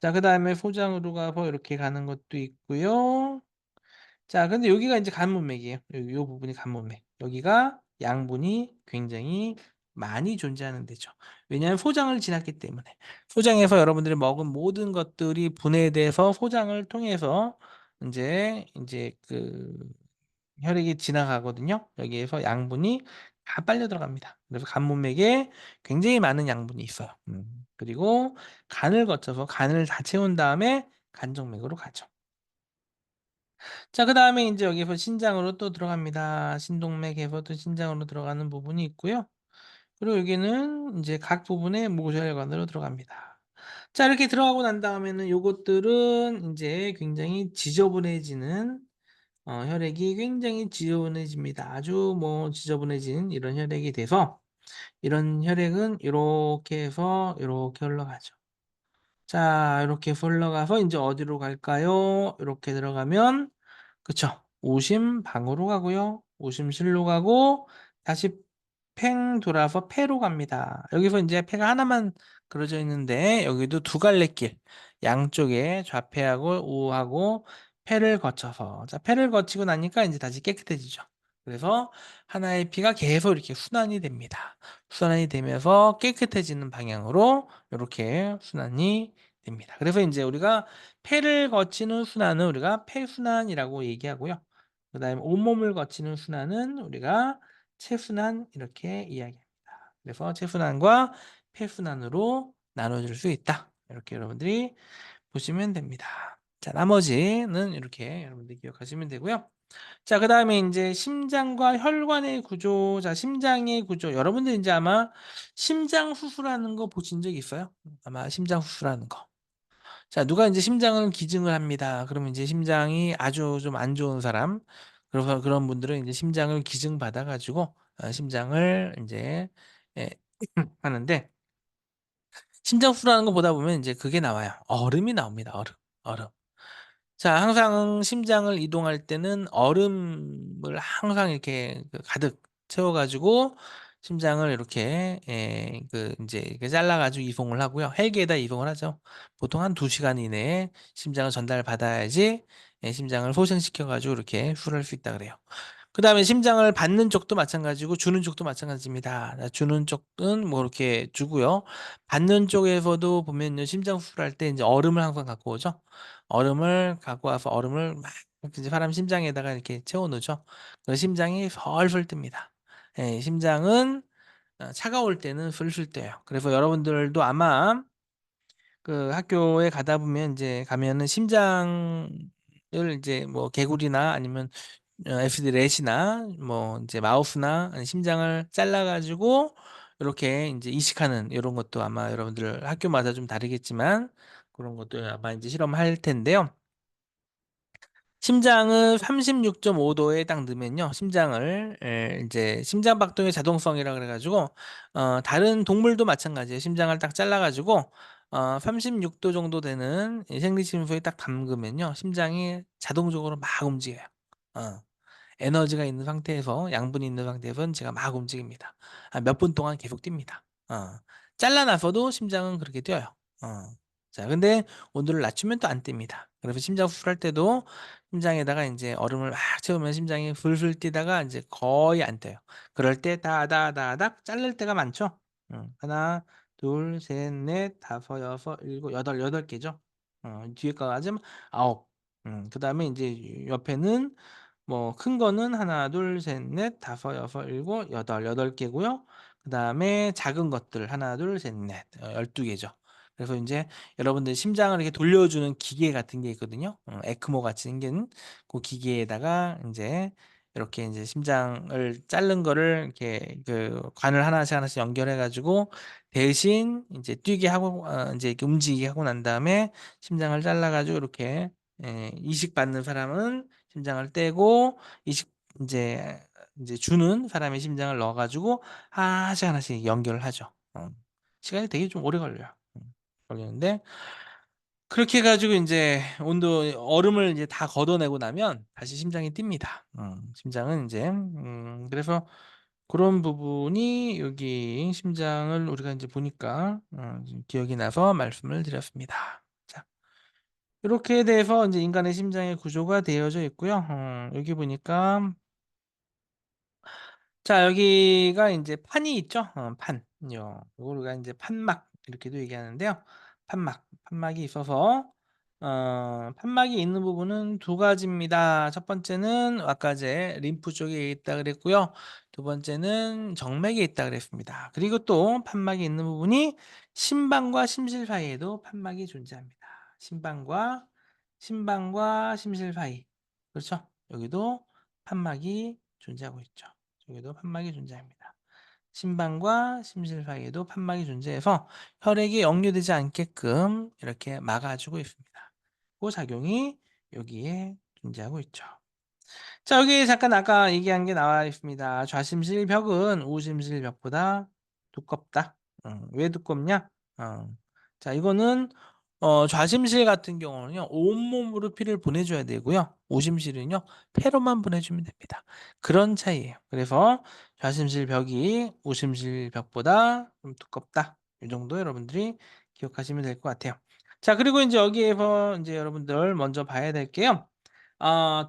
자, 그다음에 소장으로 가서 이렇게 가는 것도 있고요. 자, 근데 여기가 이제 간문맥이에요. 요 부분이 간문맥. 여기가 양분이 굉장히 많이 존재하는 데죠. 왜냐하면 소장을 지났기 때문에. 소장에서 여러분들이 먹은 모든 것들이 분해돼서 소장을 통해서 이제 그 혈액이 지나가거든요. 여기에서 양분이 다 빨려 들어갑니다. 그래서 간문맥에 굉장히 많은 양분이 있어요. 그리고 간을 거쳐서 간을 다 채운 다음에 간정맥으로 가죠. 자, 그다음에 이제 여기서 신장으로 또 들어갑니다. 신동맥에서도 신장으로 들어가는 부분이 있고요. 그리고 여기는 이제 각 부분의 모세혈관으로 들어갑니다. 자, 이렇게 들어가고 난 다음에는 요것들은 이제 굉장히 지저분해지는 혈액이 굉장히 지저분해집니다. 아주 뭐 지저분해진 이런 혈액이 돼서 이런 혈액은 이렇게 해서 이렇게 흘러가죠. 자, 이렇게 해서 흘러가서 이제 어디로 갈까요? 이렇게 들어가면 그쵸. 오심방으로 가고요. 오심실로 가고 다시 팽 돌아서 폐로 갑니다. 여기서 이제 폐가 하나만 그려져 있는데 여기도 두 갈래 길 양쪽에 좌폐하고 우하고 폐를 거쳐서. 자, 폐를 거치고 나니까 인제 다시 깨끗해지죠. 그래서 하나의 피가 계속 이렇게 순환이 됩니다. 순환이 되면서 깨끗해지는 방향으로 요렇게 순환이 됩니다. 그래서 인제 우리가 폐를 거치는 순환은 우리가 폐순환이라고 얘기하고요. 그다음에 온몸을 거치는 순환은 우리가 체순환 이렇게 이야기합니다. 그래서 체순환과 폐순환으로 나눠질 수 있다. 이렇게 여러분들이 보시면 됩니다. 자, 나머지는 이렇게 여러분들이 기억하시면 되고요. 자, 그다음에 인제 심장과 혈관의 구조. 자, 심장의 구조. 여러분들 인제 아마 심장 수술하는 거 보신 적 있어요? 아마 심장 수술하는 거. 자, 누가 인제 심장을 기증을 합니다. 그러면 인제 심장이 아주 좀 안 좋은 사람, 그래서 그런 분들은 인제 심장을 기증 받아 가지고 심장을 인제 예 하는데, 심장 수술하는 거 보다 보면 인제 그게 나와요. 얼음이 나옵니다. 얼음, 얼음. 자, 항상 심장을 이동할 때는 얼음을 항상 이렇게 가득 채워 가지고 심장을 이렇게 인제 이렇게 잘라 가지고 이송을 하고요. 헬기에다 이송을 하죠. 보통 한 2 시간 이내에 심장을 전달받아야지 심장을 소생시켜 가지고 이렇게 수술할 수 있다 그래요. 그다음에 심장을 받는 쪽도 마찬가지고 주는 쪽도 마찬가지입니다. 주는 쪽은 뭐 이렇게 주고요. 받는 쪽에서도 보면요, 심장 수술할 때 인제 얼음을 항상 갖고 오죠. 얼음을 갖고 와서 얼음을 막 이제 사람 심장에다가 이렇게 채워 넣죠. 그래서 심장이 솔솔 뜹니다. 예, 심장은 차가울 때는 술술 떠요. 그래서 여러분들도 아마 그 학교에 가다 보면 인제 가면은 심장을 이제 뭐 개구리나 아니면 FD 렛이나 뭐 인제 마우스나 아니 심장을 잘라 가지고 요렇게 인제 이식하는 요런 것도 아마 여러분들 학교마다 좀 다르겠지만 고런 것도 아마 인제 실험할 텐데요. 심장을 36.5 도에 딱 넣으면요, 심장을 인제 심장박동의 자동성이라 그래 가지고 다른 동물도 마찬가지예요. 심장을 딱 잘라 가지고 36도 정도 되는 이 생리침소에 딱 담그면요, 심장이 자동적으로 막 움직여요. 어. 에너지가 있는 상태에서, 양분이 있는 상태에서는 제가 막 움직입니다. 몇 분 동안 계속 뜁니다. 잘라 놔서도 심장은 그렇게 뛰어요. 어. 자, 근데 온도를 낮추면 또 안 뜁니다. 그래서 심장 수술할 때도 심장에다가 인제 얼음을 막 채우면 심장이 불불 뛰다가 인제 거의 안 뛰어요. 그럴 때 다다다닥 자를 때가 많죠. 1, 둘, 셋, 넷, 다섯, 여섯, 일곱, 여덟, 8개죠. 뒤에 거까지 하면 9. 그다음에 인제 옆에는 뭐 큰 거는 하나 둘 셋 넷 다섯 여섯 일곱 여덟 8개고요. 그다음에 작은 것들 하나 둘 셋 넷 12개죠. 그래서 인제 여러분들 심장을 이렇게 돌려주는 기계 같은 게 있거든요. 에크모 같이 생긴 고 기계에다가 인제 이렇게 인제 심장을 자른 거를 이렇게 그 관을 하나씩 하나씩 연결해 가지고 대신 인제 뛰게 하고 인제 이렇게 움직이게 하고 난 다음에 심장을 잘라 가지고 이렇게 이식받는 사람은 심장을 떼고 이식 인제 주는 사람의 심장을 넣어 가지고 하나씩 하나씩 연결을 하죠. 시간이 되게 좀 오래 걸려요. 걸리는데 그렇게 해 가지고 인제 온도 얼음을 이제 다 걷어내고 나면 다시 심장이 뜁니다. 심장은 인제 그래서 고런 부분이 여기 심장을 우리가 인제 보니까 좀 기억이 나서 말씀을 드렸습니다. 자, 요렇게 돼서 인제 인간의 심장의 구조가 되어져 있고요. 여기 보니까 자, 여기가 인제 판이 있죠. 판. 요거를 인제 판막 이렇게도 얘기하는데요. 판막이 있어서 판막이 있는 부분은 2가지입니다. 첫 번째는 아까 이제 림프 쪽에 있다 그랬고요. 두 번째는 정맥에 있다 그랬습니다. 그리고 또 판막이 있는 부분이 심방과 심실 사이에도 판막이 존재합니다. 심방과 심실 사이. 그렇죠? 여기도 판막이 존재하고 있죠. 여기도 판막이 존재합니다. 심방과 심실 사이에도 판막이 존재해서 혈액이 역류되지 않게끔 이렇게 막아 주고 있습니다. 그 작용이 여기에 존재하고 있죠. 자, 여기 잠깐 아까 얘기한 게 나와 있습니다. 좌심실벽은 우심실벽보다 두껍다. 왜 두껍냐? 어. 자, 이거는 좌심실 같은 경우는요, 온몸으로 피를 보내줘야 되고요. 우심실은요, 폐로만 보내주면 됩니다. 그런 차이예요. 그래서 좌심실벽이 우심실벽보다 좀 두껍다. 이 정도 여러분들이 기억하시면 될 것 같아요. 자, 그리고 이제 여기에서 이제 여러분들 먼저 봐야 될 게요.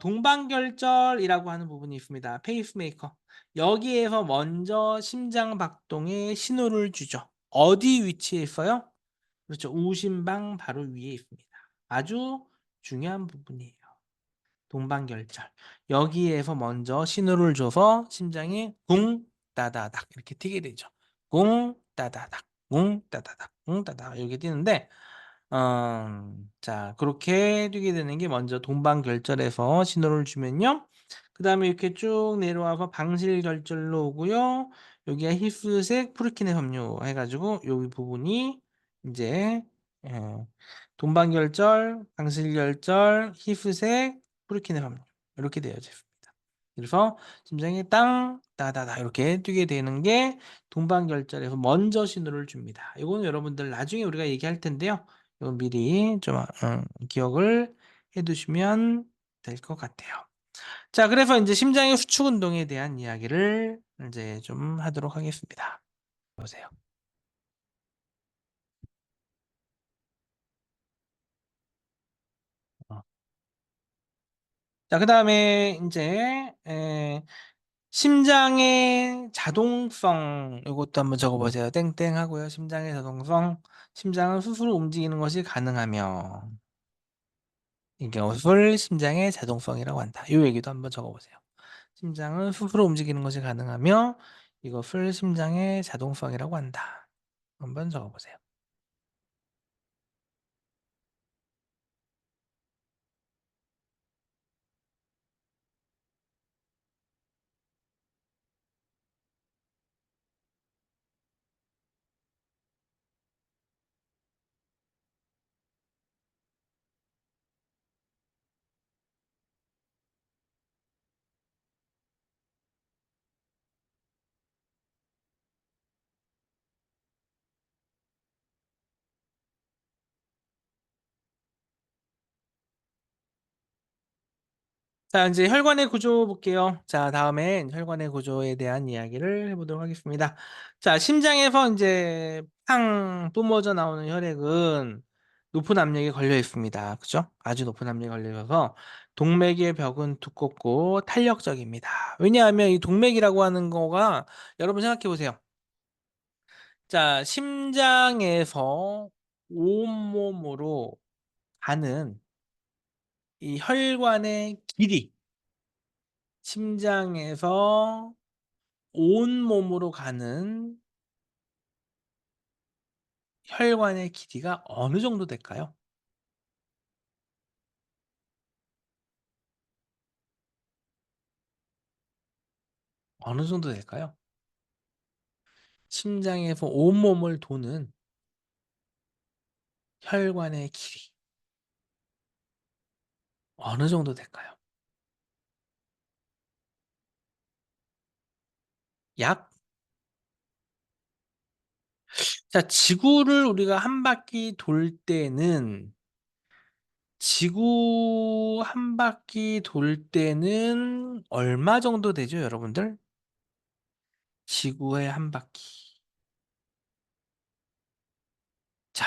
동반결절이라고 하는 부분이 있습니다. 페이스메이커. 여기에서 먼저 심장 박동에 신호를 주죠. 어디 위치에 있어요? 그렇죠. 우심방 바로 위에 있습니다. 아주 중요한 부분이에요. 동반결절. 여기에서 먼저 신호를 줘서 심장이 쿵 따다닥 이렇게 뛰게 되죠. 쿵 따다닥 쿵 따다닥 쿵 따다닥 이렇게 뛰는데 자 그렇게 뛰게 되는 게 먼저 동반결절에서 신호를 주면요. 그다음에 이렇게 쭉 내려와서 방실결절로 오고요. 여기가 힙스색 프루키네 섬유 해 가지고 여기 부분이 인제 예 동반결절, 방실결절, 힙스색 프루키네 섬유 이렇게 되어져 있습니다. 그래서 심장이 땅 따다다 이렇게 뛰게 되는 게 동반결절에서 먼저 신호를 줍니다. 이거는 여러분들 나중에 우리가 얘기할 텐데요. 이건 미리 좀 기억을 해 두시면 될 것 같아요. 자 그래서 인제 심장의 수축 운동에 대한 이야기를 인제 좀 하도록 하겠습니다. 보세요. 어. 자 그다음에 인제 심장의 자동성 요것도 한번 적어 보세요. 땡땡 하고요. 심장의 자동성. 심장은 스스로 움직이는 것이 가능하며 이것을 심장의 자동성이라고 한다. 요 얘기도 한번 적어 보세요. 심장은 스스로 움직이는 것이 가능하며 이것을 심장의 자동성이라고 한다. 한번 적어 보세요. 자 인제 혈관의 구조 볼게요. 자 다음엔 혈관의 구조에 대한 이야기를 해 보도록 하겠습니다. 자 심장에서 인제 팡 뿜어져 나오는 혈액은 높은 압력에 걸려 있습니다. 그죠? 아주 높은 압력에 걸려 있어서 동맥의 벽은 두껍고 탄력적입니다. 왜냐하면 이 동맥이라고 하는 거가 여러분 생각해 보세요. 자 심장에서 온몸으로 가는 이 혈관의 길이 심장에서 온몸으로 가는 혈관의 길이가 어느 정도 될까요? 어느 정도 될까요? 심장에서 온몸을 도는 혈관의 길이 어느 정도 될까요? 약 자 지구를 우리가 한 바퀴 돌 때는 지구 한 바퀴 돌 때는 얼마 정도 되죠, 여러분들? 지구의 한 바퀴. 자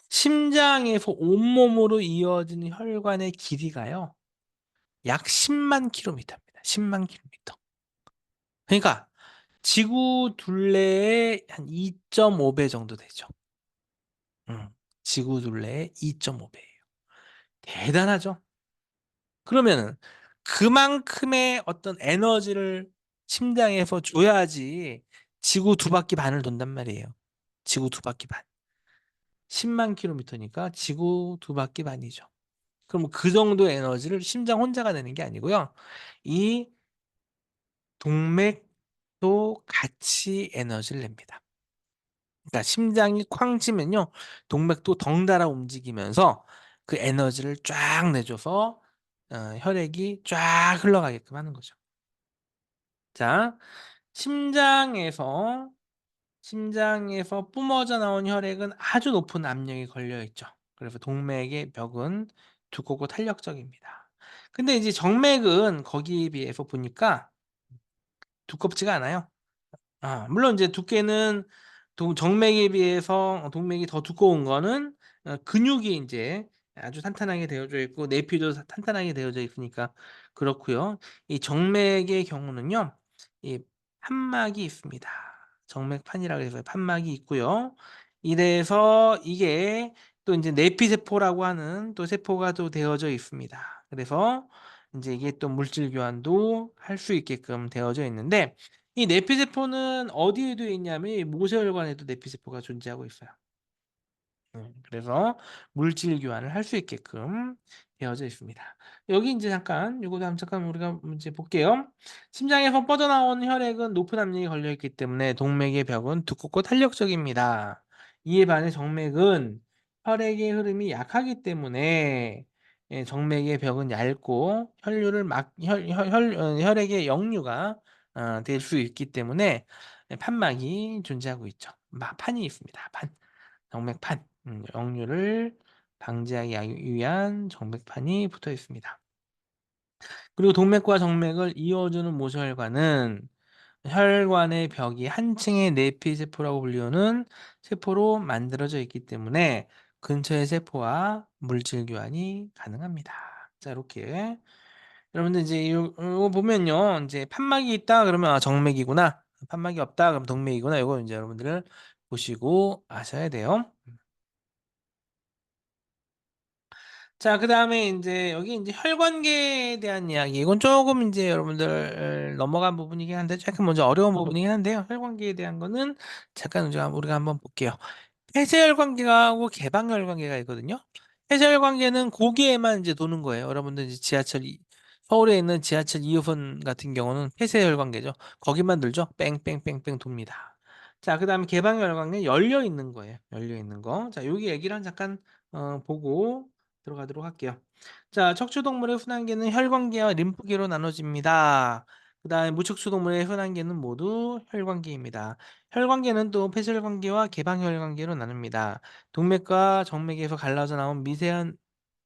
심장에서 온몸으로 이어지는 혈관의 길이가요. 약 10만 킬로미터입니다. 10만 킬로미터. 그러니까 지구 둘레의 한 2.5배 정도 되죠. 음. 지구 둘레의 2.5 배예요. 대단하죠? 그러면은 그만큼의 어떤 에너지를 심장에서 줘야지 지구 두 바퀴 반을 돈단 말이에요. 지구 두 바퀴 반. 10만 킬로미터니까 지구 두 바퀴 반이죠. 그럼 그 정도의 에너지를 심장 혼자가 내는 게 아니고요. 이 동맥도 같이 에너지를 냅니다. 그러니까 심장이 쾅 치면요. 동맥도 덩달아 움직이면서 그 에너지를 쫙 내줘서 혈액이 쫙 흘러가게끔 하는 거죠. 자 심장에서 심장에서 뿜어져 나온 혈액은 아주 높은 압력이 걸려 있죠. 그래서 동맥의 벽은 두껍고 탄력적입니다. 근데 이제 정맥은 거기에 비해서 보니까 두껍지가 않아요. 물론 이제 두께는 동 정맥에 비해서 동맥이 더 두꺼운 거는 근육이 인제 아주 탄탄하게 되어져 있고 내피도 탄탄하게 되어져 있으니까 그렇고요. 이 정맥의 경우는요. 이 판막이 있습니다. 정맥판이라고 해서 판막이 있고요. 이래서 이게 또 인제 내피세포라고 하는 또 세포가 또 되어져 있습니다. 그래서 인제 이게 또 물질 교환도 할 수 있게끔 되어져 있는데 이 내피세포는 어디에도 있냐면 이 모세혈관에도 내피세포가 존재하고 있어요. 그래서 물질 교환을 할 수 있게끔 되어져 있습니다. 여기 인제 잠깐 요거도 잠깐 우리가 문제 볼게요. 심장에서 뻗어나오는 혈액은 높은 압력이 걸려 있기 때문에 동맥의 벽은 두껍고 탄력적입니다. 이에 반해 정맥은 혈액의 흐름이 약하기 때문에 정맥의 벽은 얇고 혈류를 막 혈액의 역류가 될 수 있기 때문에 판막이 존재하고 있죠. 판이 있습니다. 정맥판. 역류를 방지하기 위한 정맥판이 붙어 있습니다. 그리고 동맥과 정맥을 이어주는 모세혈관은 혈관의 벽이 한 층의 내피세포라고 불리우는 세포로 만들어져 있기 때문에 근처의 세포와 물질 교환이 가능합니다. 자, 이렇게 여러분들 이제 요거 보면요. 이제 판막이 있다 그러면 정맥이구나. 판막이 없다 그럼 동맥이구나. 요거 이제 여러분들 보시고 아셔야 돼요. 자, 그다음에 인제 여기 인제 혈관계에 대한 이야기. 이건 쪼금 인제 여러분들 넘어간 부분이긴 한데 약간 먼저 어려운 부분이긴 한데요. 혈관계에 대한 거는 잠깐 이제 우리가 한번 볼게요. 폐쇄혈관계하고 개방혈관계가 있거든요. 폐쇄혈관계는 고기에만 인제 도는 거예요. 여러분들 이제 서울에 있는 지하철 2 호선 같은 경우는 폐쇄혈관계죠. 거기만 돌죠. 뺑뺑뺑뺑 돕니다. 자, 그다음에 개방혈관계는 열려 있는 거예요. 열려 있는 거. 자, 여기 얘기를 잠깐 보고 들어가도록 할게요. 자, 척추동물의 순환계는 혈관계와 림프계로 나눠집니다. 그다음에 무척추동물의 순환계는 모두 혈관계입니다. 혈관계는 또 폐쇄혈관계와 개방혈관계로 나눕니다. 동맥과 정맥에서 갈라져 나온 미세한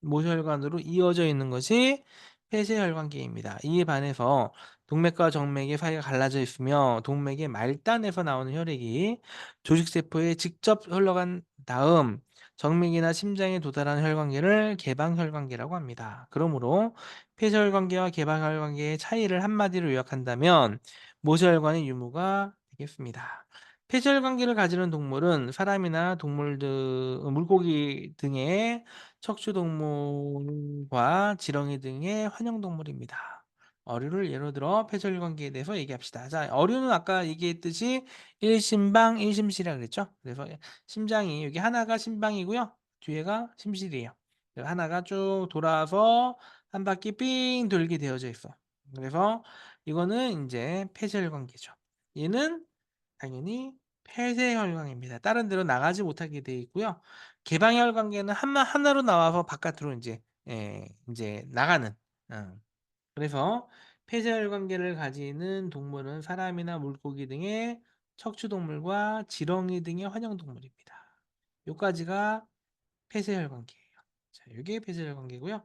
모세혈관으로 이어져 있는 것이 폐쇄혈관계입니다. 이에 반해서 동맥과 정맥의 사이가 갈라져 있으며 동맥의 말단에서 나오는 혈액이 조직세포에 직접 흘러간 다음 정맥이나 심장에 도달하는 혈관계를 개방혈관계라고 합니다. 그러므로 폐쇄혈관계와 개방혈관계의 차이를 한마디로 요약한다면 모세혈관의 유무가 되겠습니다. 폐쇄혈관계를 가지는 동물은 사람이나 동물 등 물고기 등의 척추동물과 지렁이 등의 환영동물입니다. 어류를 예로 들어 폐쇄혈관계에 대해서 얘기합시다. 자, 어류는 아까 얘기했듯이 1심방 1심실이라 그랬죠? 그래서 심장이 여기 하나가 심방이고요. 뒤에가 심실이에요. 하나가 쭉 돌아서 한 바퀴 삥 돌게 되어져 있어. 그래서 이거는 이제 폐쇄혈관계죠. 얘는 당연히 폐쇄혈관입니다. 다른 데로 나가지 못하게 되어 있고요. 개방혈관계는 하나로 나와서 바깥으로 이제 나가는. 그래서 폐쇄혈관계를 가지는 동물은 사람이나 물고기 등의 척추동물과 지렁이 등의 환영동물입니다. 요까지가 폐쇄혈관계예요. 자, 요게 폐쇄혈관계고요.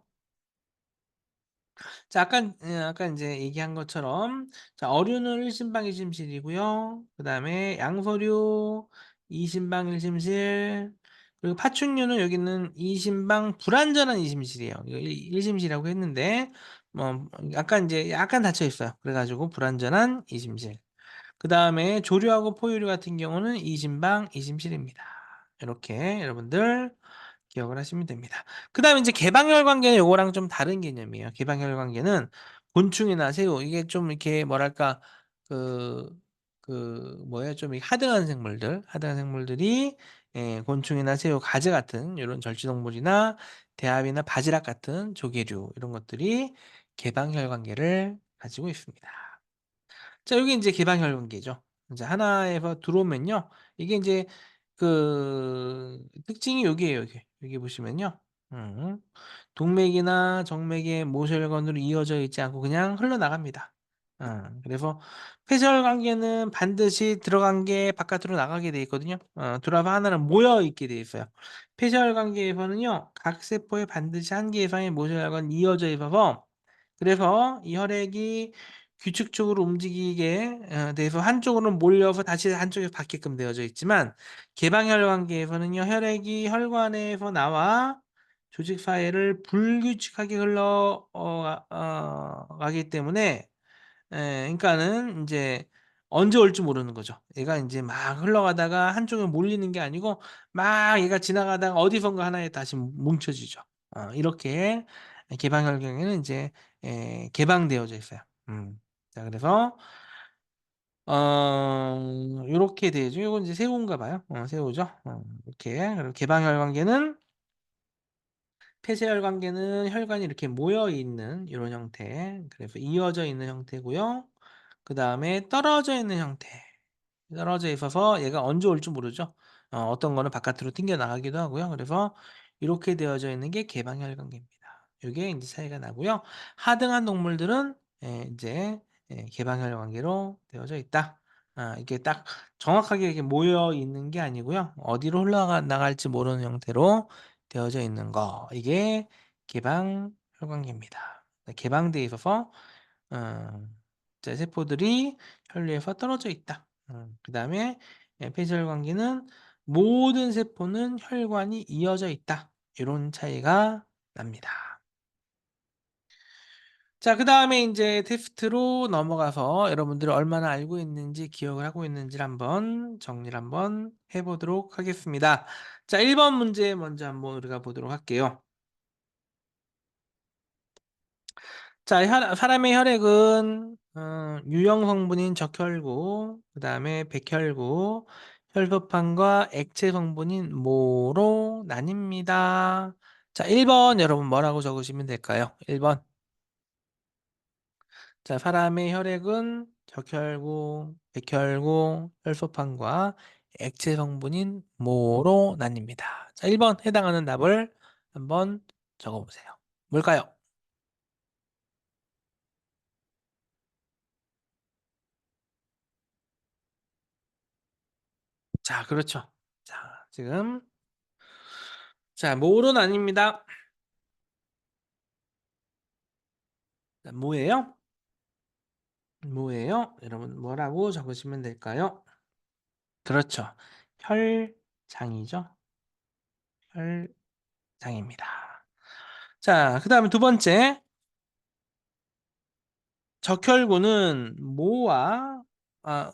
자, 아까 인제 얘기한 것처럼 자, 어류는 1심방 1심실이고요. 그다음에 양서류 2심방 1심실 그리고 파충류는 여기는 2심방 불완전한 2심실이에요. 이거 1심실이라고 했는데 아까 인제 약간 닫혀 있어요. 그래 가지고 불완전한 2심실. 그다음에 조류하고 포유류 같은 경우는 2심방 2심실입니다. 이렇게 여러분들 기억을 하시면 됩니다. 그다음에 인제 개방혈관계는 요거랑 좀 다른 개념이에요. 개방혈관계는 곤충이나 새우 이게 좀 이렇게 뭐랄까 그 뭐예요? 좀 이 하등한 생물들이 곤충이나 새우, 가재 같은 요런 절지동물이나 대합이나 바지락 같은 조개류 이런 것들이 개방혈관계를 가지고 있습니다. 자, 요게 인제 개방혈관계죠. 인제 하나에서 들어오면요. 이게 인제 특징이 여기에요, 여기. 여기 보시면요. 음. 동맥이나 정맥의 모세혈관으로 이어져 있지 않고 그냥 흘러나갑니다. 그래서 폐쇄혈관계는 반드시 들어간 게 바깥으로 나가게 돼 있거든요. 들어와서 하나는 모여 있게 돼 있어요. 폐쇄혈관계에서는요. 각 세포에 반드시 한 개 이상의 모세혈관이 이어져 있어서 그래서 이 혈액이 규칙적으로 움직이게 돼서 한쪽으로 몰려서 다시 한쪽에서 받게끔 되어져 있지만 개방혈관계에서는요. 혈액이 혈관에서 나와 조직 사회를 불규칙하게 흘러 가기 때문에 그러니까는 인제 언제 올지 모르는 거죠. 얘가 인제 막 흘러가다가 한쪽에 몰리는 게 아니고 막 얘가 지나가다가 어디선가 하나에 다시 뭉쳐지죠. 이렇게 개방혈경에는 인제 개방되어져 있어요. 자 그래서 요렇게 되죠. 요건 이제 새우인가 봐요. 새우죠. 이렇게. 그리고 개방혈관계는 폐쇄혈관계는 혈관이 이렇게 모여 있는 요런 형태. 그래서 이어져 있는 형태고요. 그다음에 떨어져 있는 형태. 떨어져 있어서 얘가 언제 올지 모르죠. 어떤 거는 바깥으로 튕겨 나가기도 하고요. 그래서 이렇게 되어져 있는 게 개방혈관계입니다. 요게 인제 차이가 나고요. 하등한 동물들은 인제 개방혈관계로 되어져 있다. 이게 딱 정확하게 이렇게 모여 있는 게 아니고요. 어디로 흘러가 나갈지 모르는 형태로 되어져 있는 거. 이게 개방혈관계입니다. 개방돼 있어서 어 이제 세포들이 혈류에서 떨어져 있다. 그다음에 폐쇄혈관계는 모든 세포는 혈관이 이어져 있다. 요런 차이가 납니다. 자 그다음에 인제 테스트로 넘어가서 여러분들이 얼마나 알고 있는지 기억을 하고 있는지를 한번 정리를 한번 해 보도록 하겠습니다. 자 1번 문제 먼저 한번 우리가 보도록 할게요. 자 혈 사람의 혈액은 유형 성분인 적혈구 그다음에 백혈구, 혈소판과 액체 성분인 모로 나뉩니다. 자 1번 여러분 뭐라고 적으시면 될까요? 1 번. 자 사람의 혈액은 적혈구, 백혈구, 혈소판과 액체 성분인 모로 나뉩니다. 자 1번 해당하는 답을 한번 적어 보세요. 뭘까요? 자 그렇죠. 자 지금 자 모로 나뉩니다. 자 뭐예요? 뭐예요? 여러분 뭐라고 적으시면 될까요? 그렇죠. 혈장이죠. 혈장입니다. 자 그다음에 두 번째 적혈구는 모와 아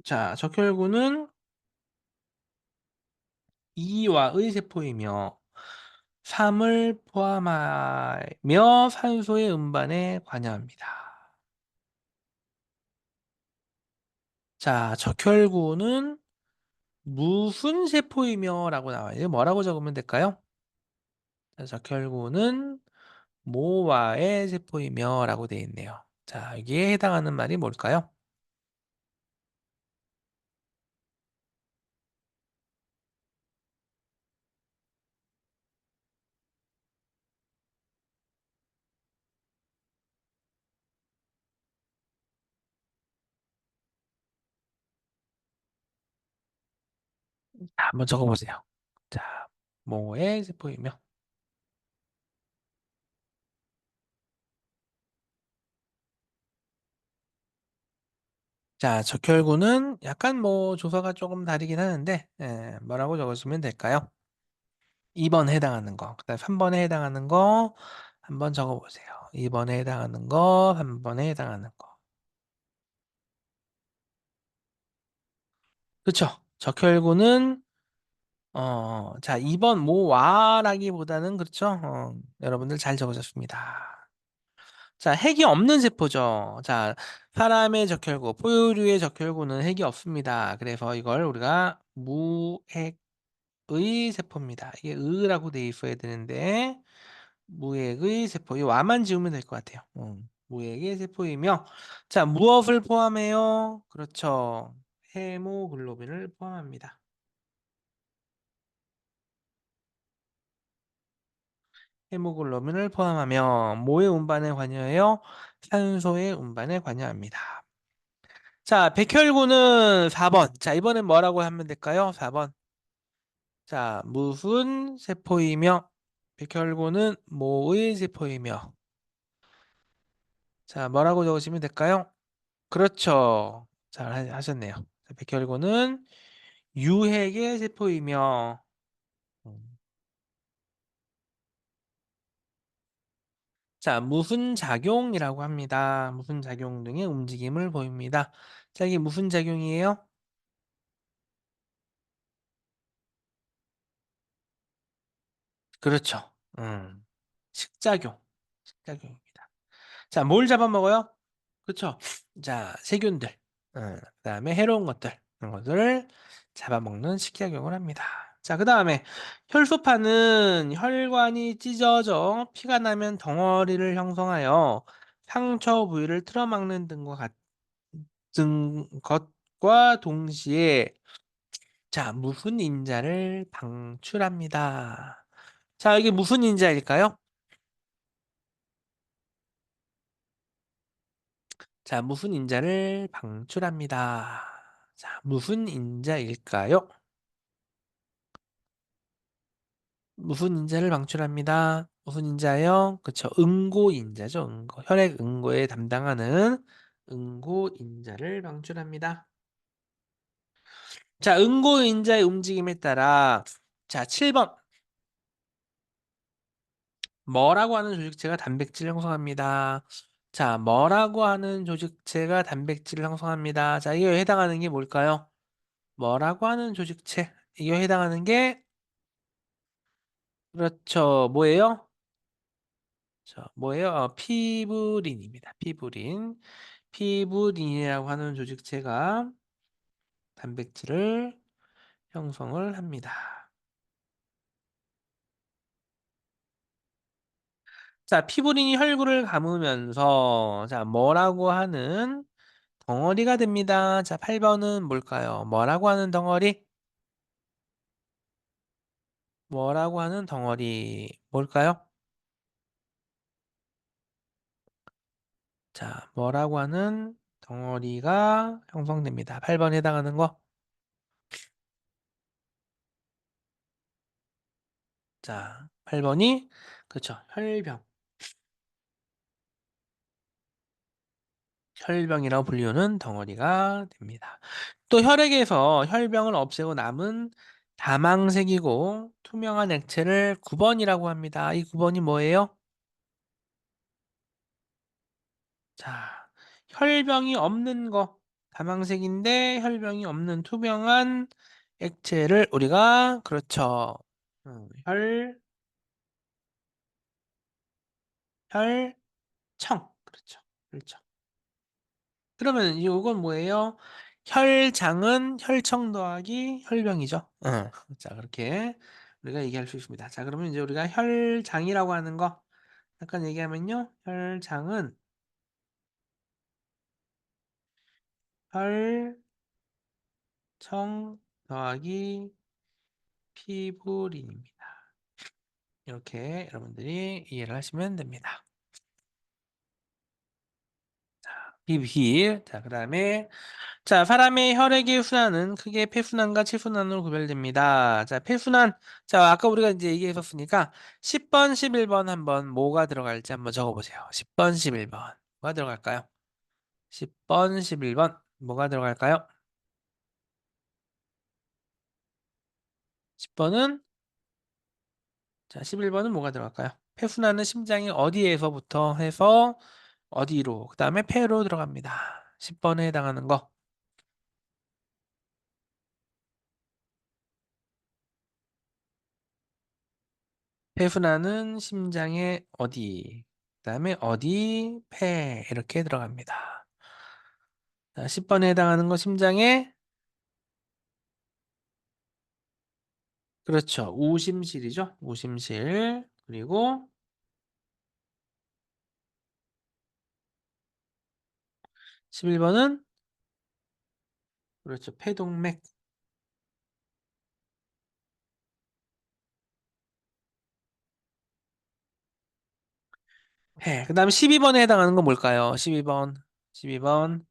자 적혈구는 이와의 세포이며 3을 포함하며 산소의 운반에 관여합니다. 자 적혈구는 무슨 세포이며라고 나와요. 뭐라고 적으면 될까요? 자 적혈구는 모와의 세포이며라고 되어 있네요. 자 여기에 해당하는 말이 뭘까요? 자 한번 적어 보세요. 자 모의 세포이며 자 적혈구는 약간 뭐 조서가 쪼금 다르긴 하는데 뭐라고 적으시면 될까요? 2 번에 해당하는 거 그다음에 3 번에 해당하는 거 한번 적어 보세요. 2 번에 해당하는 거 3 번에 해당하는 거. 그쵸. 적혈구는 자 2번 모와라기보다는 그렇죠. 여러분들 잘 적으셨습니다. 자 핵이 없는 세포죠. 자 사람의 적혈구, 포유류의 적혈구는 핵이 없습니다. 그래서 이걸 우리가 무핵의 세포입니다. 이게 의라고 돼 있어야 되는데 무핵의 세포. 이 와만 지우면 될 것 같아요. 무핵의 세포이며 자 무엇을 포함해요? 그렇죠. 헤모글로빈을 포함합니다. 헤모글로빈을 포함하며 뭐의 운반에 관여해요? 산소의 운반에 관여합니다. 자, 백혈구는 4번. 자, 이번엔 뭐라고 하면 될까요? 4번. 자, 무슨 세포이며 백혈구는 뭐의 세포이며 자, 뭐라고 적으시면 될까요? 그렇죠. 잘 하셨네요. 자, 백혈구는 유핵의 세포이며 자, 무슨 작용이라고 합니다. 무슨 작용 등의 움직임을 보입니다. 자, 이게 무슨 작용이에요? 그렇죠. 식작용. 식작용입니다. 자, 뭘 잡아먹어요? 그렇죠. 자, 세균들. 그다음에 해로운 것들. 이런 것들을 잡아먹는 식작용을 합니다. 자, 그다음에 혈소판은 혈관이 찢어져 피가 나면 덩어리를 형성하여 상처 부위를 틀어막는 같은 것과 동시에 자, 무슨 인자를 방출합니다. 자, 이게 무슨 인자일까요? 자, 무슨 인자를 방출합니다. 자, 무슨 인자일까요? 무슨 인자를 방출합니다. 무슨 인자요? 그쵸. 응고인자죠. 응고. 혈액 응고에 담당하는 응고인자를 방출합니다. 자, 응고인자의 움직임에 따라 자, 7번. 뭐라고 하는 조직체가 단백질을 형성합니다. 자, 뭐라고 하는 조직체가 단백질을 형성합니다. 자, 이거에 해당하는 게 뭘까요? 뭐라고 하는 조직체? 이거에 해당하는 게 그렇죠. 뭐예요? 뭐예요? 피브린입니다. 피브린. 피브린이라고 하는 조직체가 단백질을 형성을 합니다. 자, 피브린이 혈구를 감으면서 자, 뭐라고 하는 덩어리가 됩니다. 자, 8번은 뭘까요? 뭐라고 하는 덩어리? 뭐라고 하는 덩어리 뭘까요? 자, 뭐라고 하는 덩어리가 형성됩니다. 8번 해당하는 거. 자, 8번이 그렇죠. 혈병. 혈병이라고 불리우는 덩어리가 됩니다. 또 혈액에서 혈병을 없애고 남은 다망색이고 투명한 액체를 9번이라고 합니다. 이 9번이 뭐예요? 자, 혈병이 없는 거. 다망색인데 혈병이 없는 투명한 액체를 우리가 그렇죠. 혈청. 그렇죠. 혈청. 그러면 이건 뭐예요? 혈장은 혈청 더하기 혈병이죠. 자, 그렇게 우리가 얘기할 수 있습니다. 자, 그러면 이제 우리가 혈장이라고 하는 거 잠깐 얘기하면요. 혈장은 혈청 더하기 피부린입니다. 이렇게 여러분들이 이해를 하시면 됩니다. 비비. 자, 그다음에 자, 사람의 혈액의 순환은 크게 폐순환과 치순환으로 구별됩니다. 자, 폐순환. 자, 아까 우리가 이제 얘기했었으니까 10번, 11번 한번 뭐가 들어갈지 한번 적어보세요. 10번, 11번. 뭐가 들어갈까요? 10번, 11번. 뭐가 들어갈까요? 10번은, 자, 11번은 뭐가 들어갈까요? 폐순환은 심장이 어디에서부터 해서 어디로, 그 다음에 폐로 들어갑니다. 10번에 해당하는 거. 폐순환은 심장의 어디, 그다음에 어디, 폐 이렇게 들어갑니다. 자, 10번에 해당하는 거 심장의 그렇죠. 우심실이죠. 우심실. 그리고 11번은 그렇죠. 폐동맥. 폐. 그다음에 12번에 해당하는 건 뭘까요? 12번. 12번.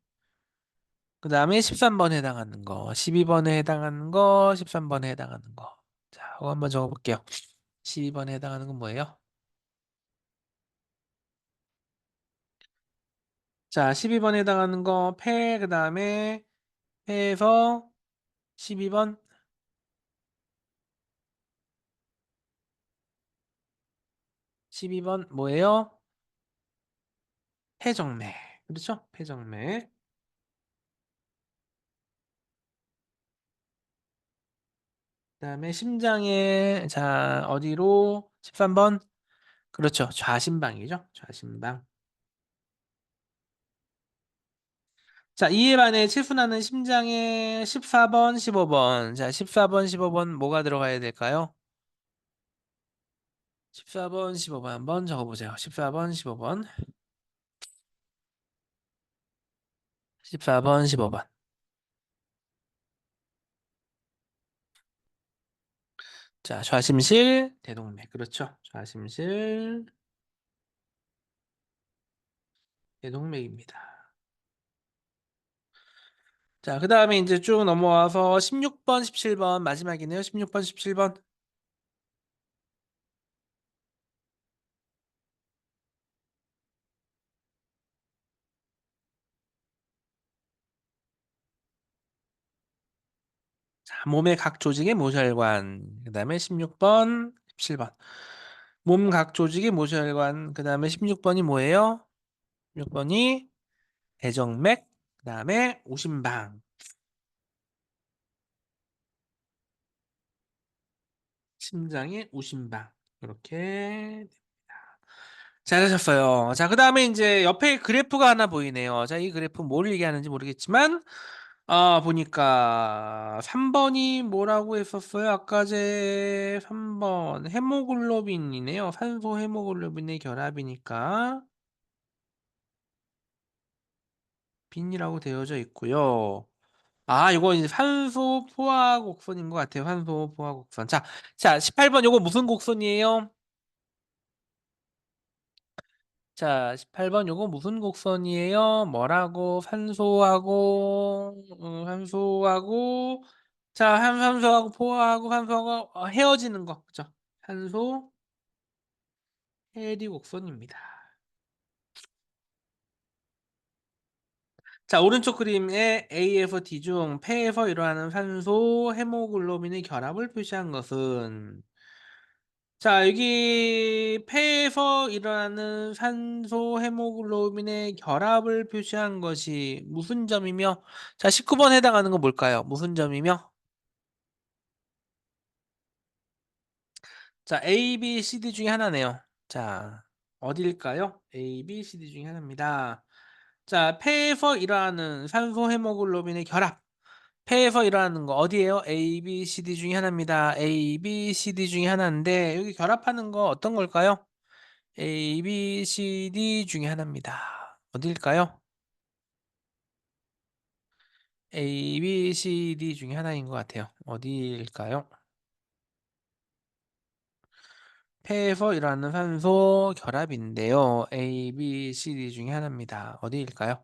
그다음에 13번에 해당하는 거. 12번에 해당하는 거, 13번에 해당하는 거. 자, 이거 한번 적어 볼게요. 12번에 해당하는 건 뭐예요? 자, 12번에 해당하는 거 폐, 그다음에 폐에서 12번, 12번 뭐예요? 폐정맥. 그렇죠? 폐정맥. 그다음에 심장에 자, 어디로? 13번. 그렇죠. 좌심방이죠. 좌심방. 자, 이에 반해 치순하는 심장에 14번, 15번. 자, 14번, 15번 뭐가 들어가야 될까요? 14번, 15번 한번 적어보세요. 14번, 15번. 14번, 15번. 자, 좌심실, 대동맥. 그렇죠. 좌심실, 대동맥입니다. 자, 그 다음에 이제 쭉 넘어와서 16번, 17번 마지막이네요. 16번, 17번. 자, 몸의 각 조직의 모혈관. 그 다음에 16번, 17번. 몸 각 조직의 모혈관. 그 다음에 16번이 뭐예요? 16번이 대정맥. 그 다음에 오심방. 심장의 오심방. 이렇게 잘하셨어요. 자, 그 다음에 이제 옆에 그래프가 하나 보이네요. 자, 이 그래프 뭘 얘기하는지 모르겠지만, 보니까 3번이 뭐라고 했었어요? 아까 제 3번 헤모글로빈이네요. 산소 헤모글로빈의 결합이니까 빈이라고 되어져 있고요. 이거 이제 산소 포화 곡선인 것 같아요. 산소 포화 곡선. 자, 18번 요거 무슨 곡선이에요? 자, 18번 요거 무슨 곡선이에요? 뭐라고? 산소하고, 자, 산소하고 포화하고 산소하고 헤어지는 거. 그죠? 산소 해리 곡선입니다. 자, 오른쪽 그림에 A에서 D 중 폐에서 일어나는 산소 헤모글로빈의 결합을 표시한 것은 자, 여기 폐에서 일어나는 산소 헤모글로빈의 결합을 표시한 것이 무슨 점이며 자, 19번 해당하는 건 뭘까요? 무슨 점이며 자, A, B, C, D 중에 하나네요. 자, 어딜까요? A, B, C, D 중에 하나입니다. 자, 폐에서 일어나는 산소 헤모글로빈의 결합. 폐에서 일어나는 거 어디예요? A, B, C, D 중에 하나입니다. A, B, C, D 중에 하나인데 여기 결합하는 거 어떤 걸까요? A, B, C, D 중에 하나입니다. 어딜까요? A, B, C, D 중에 하나인 것 같아요. 어디일까요? 폐에서 일어나는 산소 결합인데요. A, B, C, D 중에 하나입니다. 어디일까요?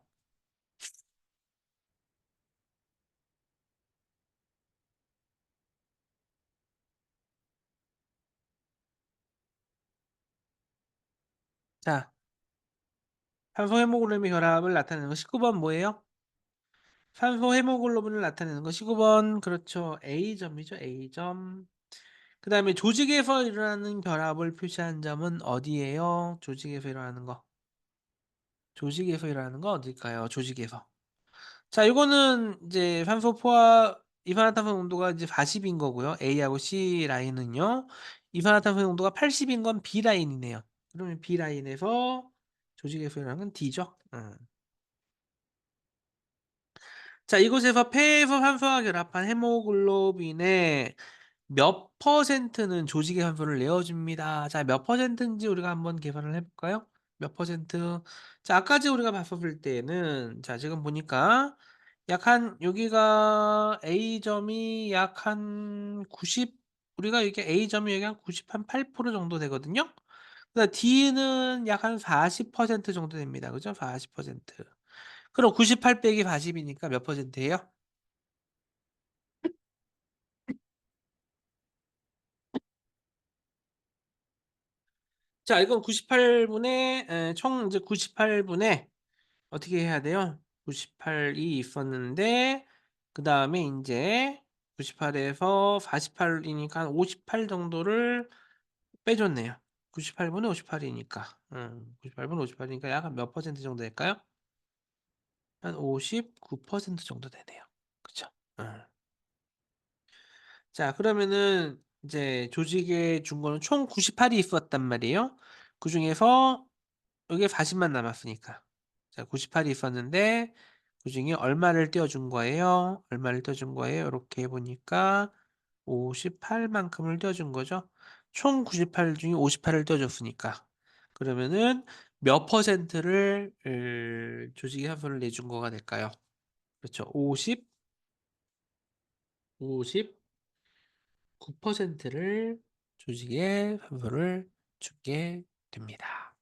자, 산소 헤모글로빈 결합을 나타내는 거 19번 뭐예요? 산소 헤모글로빈을 나타내는 거 19번 그렇죠. A점이죠. A점. 그 다음에 조직에서 일어나는 결합을 표시한 점은 어디예요? 조직에서 일어나는 거. 조직에서 일어나는 거 어딜까요? 조직에서. 자, 이거는 이제 산소 포화 이산화탄소 농도가 이제 40인 거고요. A하고 C 라인은요. 이산화탄소 농도가 80인 건 B 라인이네요. 그러면 B 라인에서 조직에서 일어나는 건 D죠. 자, 이곳에서 폐에서 산소와 결합한 헤모글로빈의 몇 퍼센트는 조직의 산소를 내어줍니다. 자, 몇 퍼센트인지 우리가 한번 계산을 해볼까요? 몇 퍼센트? 자, 아까지 우리가 봤었을 때는, 자, 지금 보니까 여기가 A점이 약 한 90, 우리가 이게 A점이 여기 한 90, 한 8% 정도 되거든요? 그다음 D는 약 한 40% 정도 됩니다. 그죠? 40%. 그럼 98 빼기 40이니까 몇 퍼센트예요? 자, 이건 98분의 총 이제 98분의 어떻게 해야 돼요? 98이 있었는데 그 다음에 이제 98에서 48이니까 한 58 정도를 빼줬네요. 98분의 58이니까 98분의 58이니까 약 한 몇 퍼센트 정도 될까요? 한 59% 정도 되네요. 그쵸? 어. 자 그러면은 이제 조직에 준 거는 총 98이 있었단 말이에요. 그중에서 여기에 40만 남았으니까. 자 98이 있었는데 그중에 얼마를 떼어준 거예요? 얼마를 떼어준 거예요? 요렇게 보니까 58 만큼을 떼어준 거죠. 총 98 중에 58을 떼어줬으니까. 그러면은 몇 퍼센트를 조직에 합산을 내준 거가 될까요? 그렇죠. 59%를 조직에 산소를 주게 됩니다.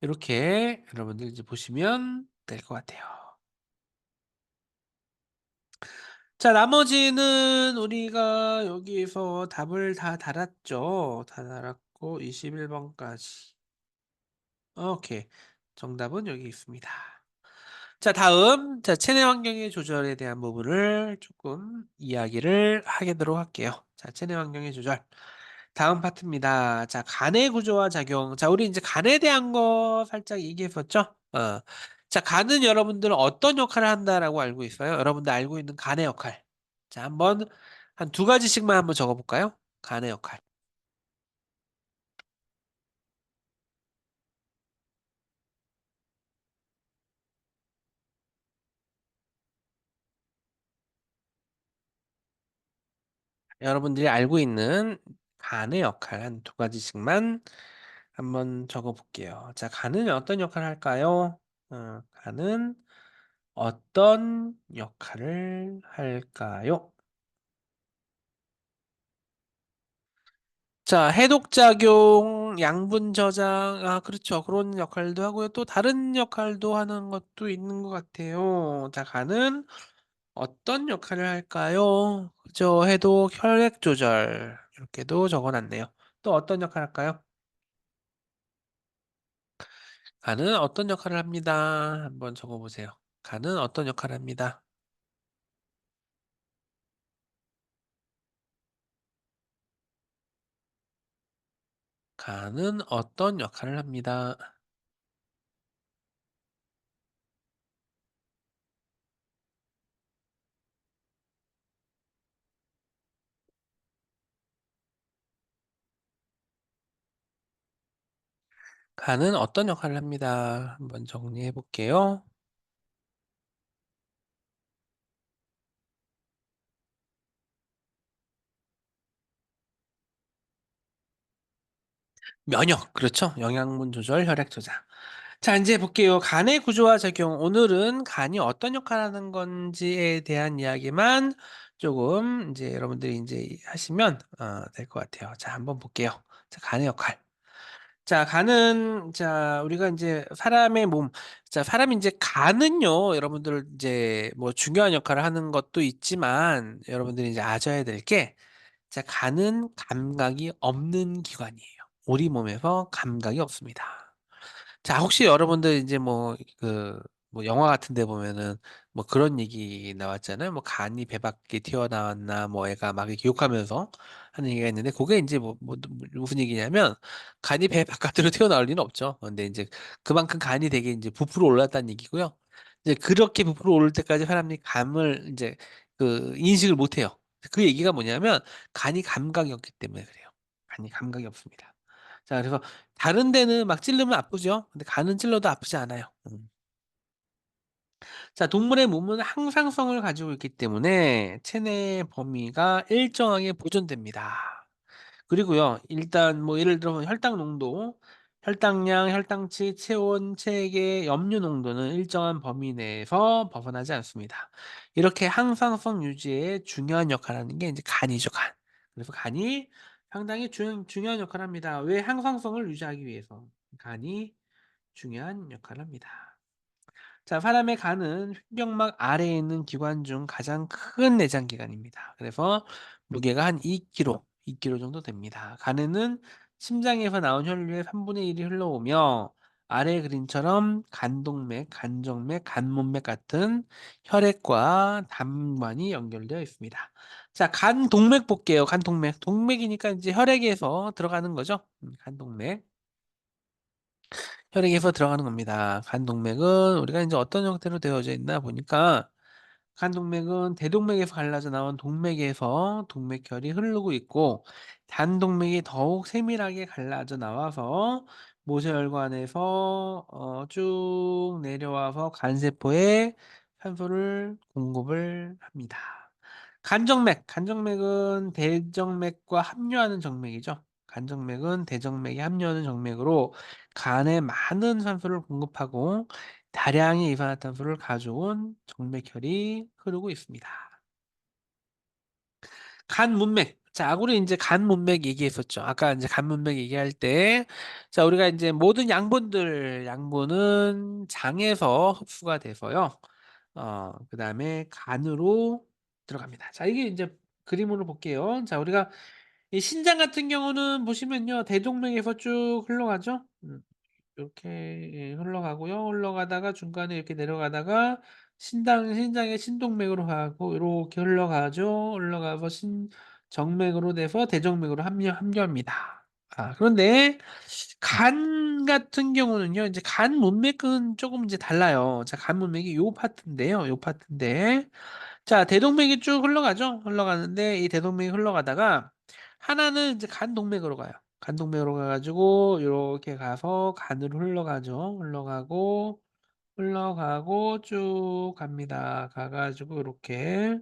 이렇게 여러분들 이제 보시면 될 것 같아요. 자, 나머지는 우리가 여기에서 답을 다 달았죠. 다 달았고 21번까지. 오케이. 정답은 여기 있습니다. 자, 다음. 자, 체내 환경의 조절에 대한 부분을 조금 이야기를 하도록 할게요. 자, 체내 환경의 조절. 다음 파트입니다. 자, 간의 구조와 작용. 자, 우리 이제 간에 대한 거 살짝 얘기했었죠? 자, 간은 여러분들은 어떤 역할을 한다라고 알고 있어요? 여러분들 알고 있는 간의 역할. 자, 한번 한 두 가지씩만 한번 적어볼까요? 간의 역할. 여러분들이 알고 있는 간의 역할 한 두 가지씩만 한번 적어볼게요. 자, 간은 어떤 역할을 할까요? 간은 어떤 역할을 할까요? 자, 해독작용, 양분 저장, 그렇죠. 그런 역할도 하고요. 또 다른 역할도 하는 것도 있는 것 같아요. 자, 간은 어떤 역할을 할까요? 그죠. 해독, 혈액 조절. 이렇게도 적어놨네요. 또 어떤 역할 할까요? 간은 어떤 역할을 합니다. 한번 적어보세요. 간은 어떤 역할을 합니다. 간은 어떤 역할을 합니다. 간은 어떤 역할을 합니다. 한번 정리해 볼게요. 면역, 그렇죠. 영양분 조절, 혈액 조장. 자, 이제 볼게요. 간의 구조와 작용. 오늘은 간이 어떤 역할을 하는 건지에 대한 이야기만 조금 이제 여러분들이 이제 하시면 될 것 같아요. 자, 한번 볼게요. 자, 간의 역할. 자, 간은 자, 우리가 이제 사람의 몸, 자, 사람이 이제 간은요, 여러분들 이제 뭐 중요한 역할을 하는 것도 있지만 여러분들이 이제 아셔야 될 게, 자, 간은 감각이 없는 기관이에요. 우리 몸에서 감각이 없습니다. 자, 혹시 여러분들 이제 뭐, 뭐 영화 같은 데 보면은 뭐 그런 얘기 나왔잖아요. 뭐 간이 배 밖에 튀어나왔나, 뭐 애가 막 이렇게 욕하면서 하는 얘기가 있는데, 그게 이제 무슨 얘기냐면, 간이 배 바깥으로 튀어나올 리는 없죠. 근데 이제 그만큼 간이 되게 이제 부풀어 올랐다는 얘기고요. 이제 그렇게 부풀어 오를 때까지 사람이 감을 이제 인식을 못 해요. 그 얘기가 뭐냐면, 간이 감각이 없기 때문에 그래요. 간이 감각이 없습니다. 자, 그래서 다른 데는 막 찌르면 아프죠. 근데 간은 찔러도 아프지 않아요. 자, 동물의 몸은 항상성을 가지고 있기 때문에 체내 범위가 일정하게 보존됩니다. 그리고요, 일단 뭐 예를 들어 혈당 농도, 혈당량, 혈당치, 체온, 체계, 염류 농도는 일정한 범위 내에서 벗어나지 않습니다. 이렇게 항상성 유지에 중요한 역할을 하는 게 이제 간이죠, 간. 그래서 간이 상당히 중요한 역할을 합니다. 왜? 항상성을 유지하기 위해서. 간이 중요한 역할을 합니다. 자, 사람의 간은 횡격막 아래에 있는 기관 중 가장 큰 내장 기관입니다. 그래서 무게가 한 2kg, 2kg 정도 됩니다. 간에는 심장에서 나온 혈류의 3분의 1이 흘러오며 아래 그림처럼 간동맥, 간정맥, 간문맥 같은 혈액과 담관이 연결되어 있습니다. 자, 간 동맥 볼게요. 간 동맥. 동맥이니까 이제 혈액에서 들어가는 거죠. 간 동맥. 혈액에서 들어가는 겁니다. 간 동맥은 우리가 이제 어떤 형태로 되어져 있나 보니까 간 동맥은 대동맥에서 갈라져 나온 동맥에서 동맥혈이 흐르고 있고 단동맥이 더욱 세밀하게 갈라져 나와서 모세혈관에서 쭉 내려와서 간세포에 산소를 공급을 합니다. 간정맥, 간정맥은 대정맥과 합류하는 정맥이죠. 간정맥은 대정맥에 합류하는 정맥으로 간에 많은 산소를 공급하고 다량의 이산화탄소를 가져온 정맥혈이 흐르고 있습니다. 간 문맥. 자, 우리 이제 간 문맥 얘기했었죠. 아까 이제 간 문맥 얘기할 때, 자, 우리가 이제 모든 양분은 장에서 흡수가 돼서요. 그다음에 간으로 들어갑니다. 자, 이게 이제 그림으로 볼게요. 자, 우리가 이 신장 같은 경우는 보시면요, 대동맥에서 쭉 흘러가죠. 이렇게 예, 흘러가고요. 흘러가다가 중간에 이렇게 내려가다가 신장의 신동맥으로 가고 이렇게 흘러가죠. 흘러가서 정맥으로 돼서 대정맥으로 합류합니다. 그런데 간 같은 경우는요. 이제 간 문맥은 조금 이제 달라요. 자, 간 문맥이 요 파트인데요. 요 파트인데 자, 대동맥이 쭉 흘러가죠. 흘러가는데 이 대동맥이 흘러가다가 하나는 이제 간동맥으로 가요. 간동맥으로 가가지고 이렇게 가서 간으로 흘러가죠. 흘러가고 쭉 갑니다. 가가지고 이렇게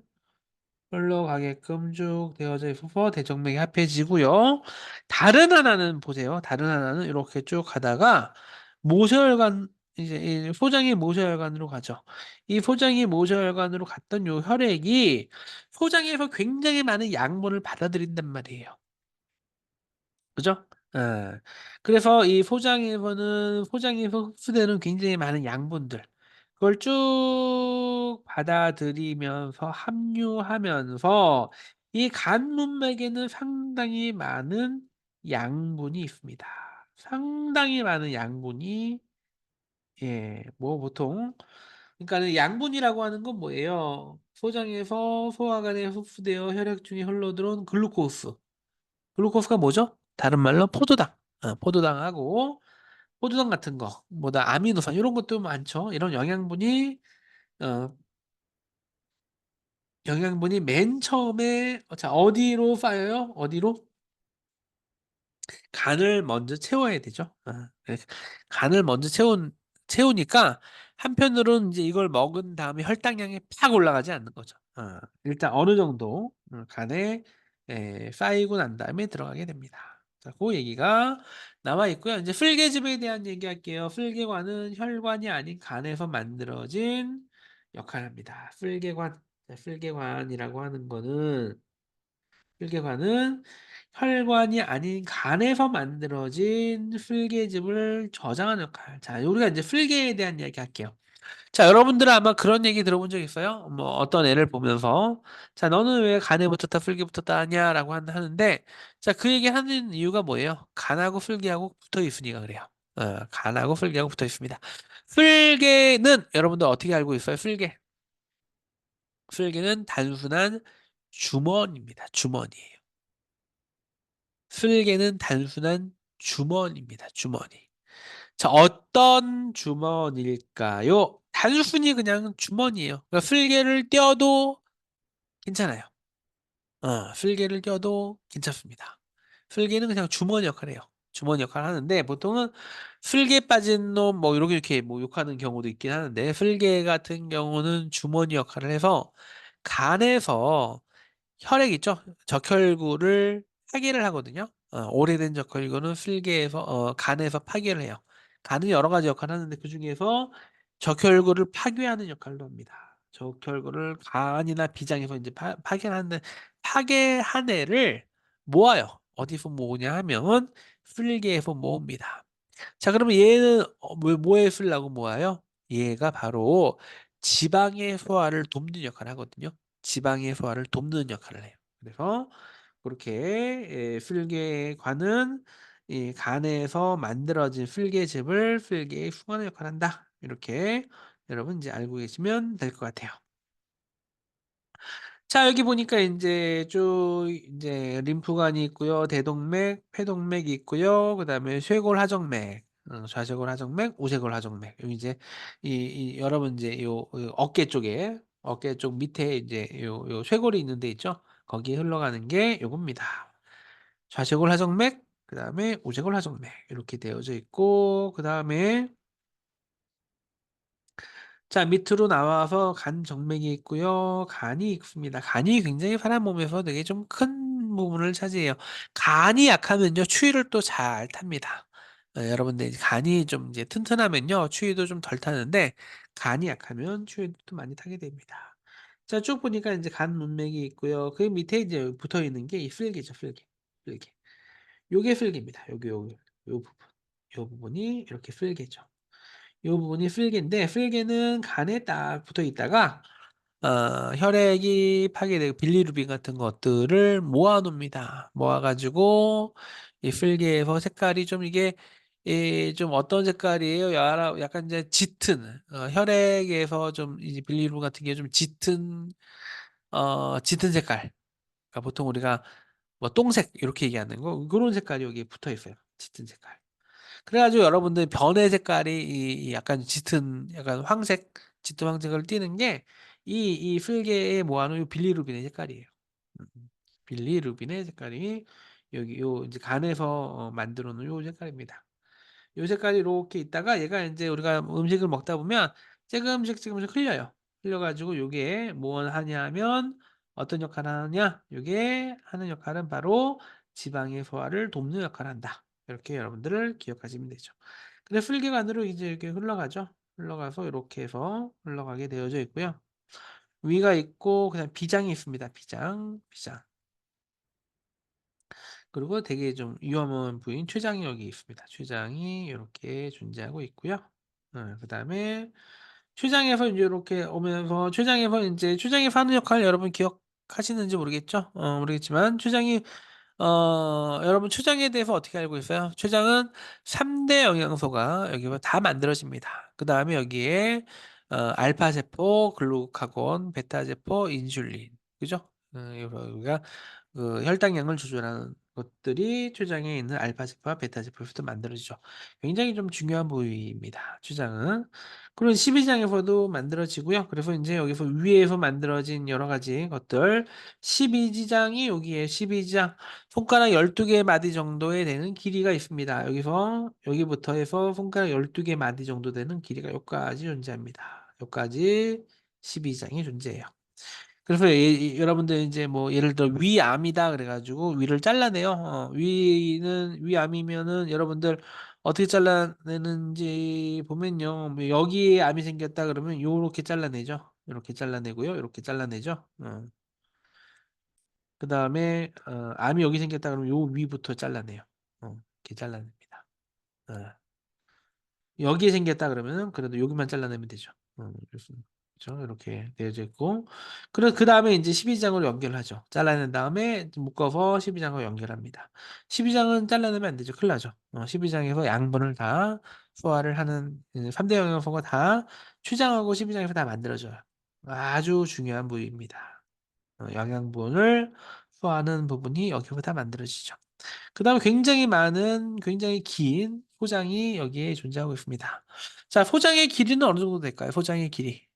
흘러가게끔 쭉 되어져 있어서 대정맥이 합해지고요. 다른 하나는 보세요. 다른 하나는 이렇게 쭉 가다가 모세혈관 이제 이 소장이 모세혈관으로 가죠. 이 소장이 모세혈관으로 갔던 요 혈액이 소장에서 굉장히 많은 양분을 받아들인단 말이에요. 그죠? 예. 그래서 이 소장에서 흡수되는 굉장히 많은 양분들 그걸 쭉 받아들이면서 함유하면서 이 간 문맥에는 상당히 많은 양분이 있습니다. 상당히 많은 양분이 뭐 보통 그러니까는 양분이라고 하는 건 뭐예요? 소장에서 소화관에 흡수되어 혈액 중에 흘러들어온 글루코스. 글루코스가 뭐죠? 다른 말로 포도당. 포도당 같은 거, 뭐다 아미노산 이런 것도 많죠. 이런 어, 영양분이 맨 처음에 자 어디로 쌓여요? 어디로? 간을 먼저 채워야 되죠. 간을 먼저 채우니까 한편으로는 이제 이걸 먹은 다음에 혈당량이 팍 올라가지 않는 거죠. 일단 어느 정도 간에 쌓이고 난 다음에 들어가게 됩니다. 자, 그 얘기가 나와 있고요. 이제 풀계집에 대한 얘기할게요. 풀계관은 혈관이 아닌 간에서 만들어진 역할을 합니다. 풀계관. 자, 풀계관이라고 하는 거는 풀계관은 혈관이 아닌 간에서 만들어진 풀계집을 저장하는 역할. 자, 우리가 이제 풀계에 대한 이야기 할게요. 자, 여러분들은 아마 그런 얘기 들어본 적 있어요? 뭐 어떤 애를 보면서 자, 너는 왜 간에 붙었다 풀계 붙었다 하냐라고 하는데 자, 그 얘기 하는 이유가 뭐예요? 간하고 풀계하고 붙어 있으니까 그래요. 간하고 풀계하고 붙어 있습니다. 풀계는 여러분들 어떻게 알고 있어요? 풀계는 단순한 주머니입니다. 주머니예요. 풀개는 단순한 주머니입니다. 주머니. 자, 어떤 주머니일까요? 단순히 그냥 주머니예요. 그러니까 풀개를 떼어도 괜찮아요. 풀개를 떼어도 괜찮습니다. 풀개는 그냥 주머니 역할을 해요. 주머니 역할을 하는데 보통은 풀개 빠진 놈 뭐 이렇게 뭐 욕하는 경우도 있긴 하는데 풀개 같은 경우는 주머니 역할을 해서 간에서 혈액 있죠? 적혈구를 파괴를 하거든요. 오래된 적혈구는 필계에서 간에서 파괴를 해요. 간은 여러 가지 역할을 하는데 그중에서 적혈구를 파괴하는 역할도 합니다. 적혈구를 간이나 비장에서 이제 파괴하는데 파괴한 애를 모아요. 어디서 모으냐 하면 필계에서 모읍니다. 자, 그러면 얘는 뭐에 쓰려고 모아요? 얘가 바로 지방의 소화를 돕는 역할을 하거든요. 지방의 소화를 돕는 역할을 해요. 그래서 그렇게 필계관은 이 간에서 만들어진 필계즙을 필계에 수하는 역할을 한다. 이렇게 여러분 이제 알고 계시면 될 것 같아요. 자, 여기 보니까 인제 쭉 인제 림프관이 있고요. 대동맥, 폐동맥이 있고요. 그다음에 쇄골 하정맥, 좌쇄골 하정맥, 우쇄골 하정맥. 여기 이제 이 여러분 인제 어깨 쪽 밑에 인제 요 쇄골이 있는 데 있죠? 거기에 흘러가는 게 요겁니다. 좌쇄골 하정맥, 그다음에 우쇄골 하정맥 이렇게 되어져 있고, 그다음에 자, 밑으로 나와서 간 정맥이 있고요. 간이 있습니다. 간이 굉장히 사람 몸에서 되게 좀 큰 부분을 차지해요. 간이 약하면요, 추위를 또 잘 탑니다. 여러분들 이제 간이 좀 이제 튼튼하면요, 추위도 좀 덜 타는데, 간이 약하면 추위도 또 많이 타게 됩니다. 자, 쭉 보니까 이제 간 문맥이 있고요. 그 밑에 이제 붙어 있는 게 이 쓸개죠, 쓸개. 쓸개. 요게 쓸개입니다. 요 부분. 요 부분이 이렇게 쓸개죠. 요 부분이 쓸개인데, 쓸개는 간에 딱 붙어 있다가 혈액이 파괴되고 빌리루빈 같은 것들을 모아 놓습니다. 모아 가지고 이 쓸개에서 색깔이 좀 이게 좀 어떤 색깔이에요? 약간 이제 짙은, 혈액에서 좀 이제 빌리루빈 같은 게 좀 짙은 색깔. 그러니까 보통 우리가 뭐 똥색 이렇게 얘기하는 거, 그런 색깔이 여기에 붙어 있어요. 짙은 색깔. 그래 가지고 여러분들 변의 색깔이 이 약간 짙은, 약간 황색, 짙은 황색을 띠는 게 이 쓸개에 모아 놓은 요 빌리루빈의 색깔이에요. 빌리루빈의 색깔이 여기 요 인제 간에서 만들어 놓은 요 색깔입니다. 요 색깔이 요렇게 있다가 얘가 인제 우리가 음식을 먹다 보면 조금씩 흘려요. 흘려 가지고 요게 뭘 하냐면 어떤 역할을 하느냐? 요게 하는 역할은 바로 지방의 소화를 돕는 역할을 한다. 이렇게 여러분들을 기억하시면 되죠. 그래서 슬개관으로 이제 이렇게 흘러가죠. 흘러가서 요렇게 해서 흘러가게 되어져 있고요. 위가 있고 그다음에 비장이 있습니다. 비장. 그리고 되게 좀 위험한 부위인 췌장이 여기 있습니다. 췌장이 요렇게 존재하고 있고요. 그다음에 췌장에서 인제 요렇게 오면서 췌장에서 인제 췌장에서 하는 역할 여러분 기억하시는지 모르겠죠? 모르겠지만 췌장이 여러분 췌장에 대해서 어떻게 알고 있어요? 췌장은 3대 영양소가 여기서 다 만들어집니다. 그다음에 여기에 알파 세포, 글루카곤, 베타 세포, 인슐린. 그죠? 여기가 그 혈당량을 조절하는 것들이 췌장에 있는 알파 세포와 베타 세포에서도 만들어지죠. 굉장히 좀 중요한 부위입니다, 췌장은. 그리고 십이장에서도 만들어지고요. 그래서 인제 여기서 위에서 만들어진 여러 가지 것들, 십이지장이 여기에 십이지장, 손가락 12개 마디 정도에 되는 길이가 있습니다. 여기부터 해서 손가락 12개 마디 정도 되는 길이가 요까지 존재합니다. 요까지 십이장이 존재해요. 그래서 여러분들 인제 뭐 예를 들어 위암이다 그래 가지고 위를 잘라내요. 위암이면은 여러분들 어떻게 잘라내는지 보면요. 뭐 여기에 암이 생겼다 그러면 요렇게 잘라내죠. 요렇게 잘라내고요. 요렇게 잘라내죠. 그다음에 암이 여기 생겼다 그러면 요 위부터 잘라내요. 이렇게 잘라냅니다. 어. 여기에 생겼다 그러면은 그래도 여기만 잘라내면 되죠. 그래서 그죠? 이렇게 되어져 있고, 그다음에 인제 12장으로 연결을 하죠. 잘라낸 다음에 묶어서 12장으로 연결합니다. 12장은 잘라내면 안 되죠. 큰일 나죠. 12장에서 양분을 다 소화를 하는 3대 영양소가 다 췌장하고 12장에서 다 만들어져요. 아주 중요한 부위입니다. 영양분을 소화하는 부분이 여기서 다 만들어지죠. 그다음에 굉장히 긴 소장이 여기에 존재하고 있습니다. 자, 소장의 길이는 어느 정도 될까요? 소장의 길이.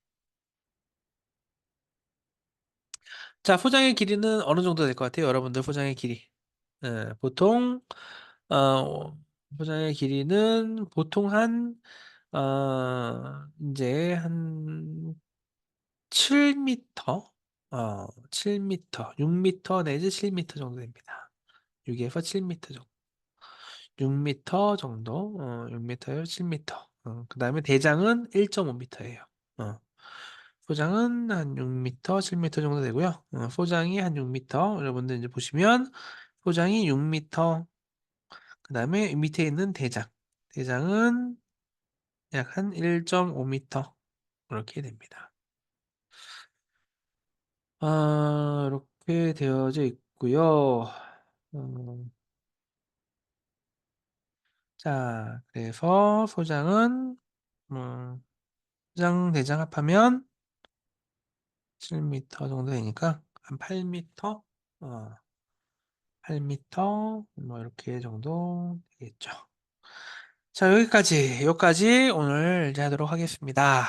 자, 소장의 길이는 어느 정도 될 것 같아요? 여러분들 소장의 길이. 보통 어 소장의 길이는 보통 한 인제 한 7 미터, 7 미터, 6 미터 내지 7 미터 정도 됩니다. 6 에서 7 미터 정도. 6 미터 정도, 6 미터에서 7 미터. 그다음에 대장은 1.5 미터예요. 어. 소장은 한 6 미터, 7 미터 정도 되고요. 소장이 한 6 미터. 여러분들 인제 보시면 소장이 6 미터, 그다음에 밑에 있는 대장. 대장은 약 한 1.5 미터 그렇게 됩니다. 이렇게 되어져 있고요. 음 자, 그래서 소장은 음 소장, 대장 합하면 7 미터 정도 되니까 한 8m? 8m 뭐 이렇게 정도 되겠죠. 자, 여기까지 오늘 이제 하도록 하겠습니다.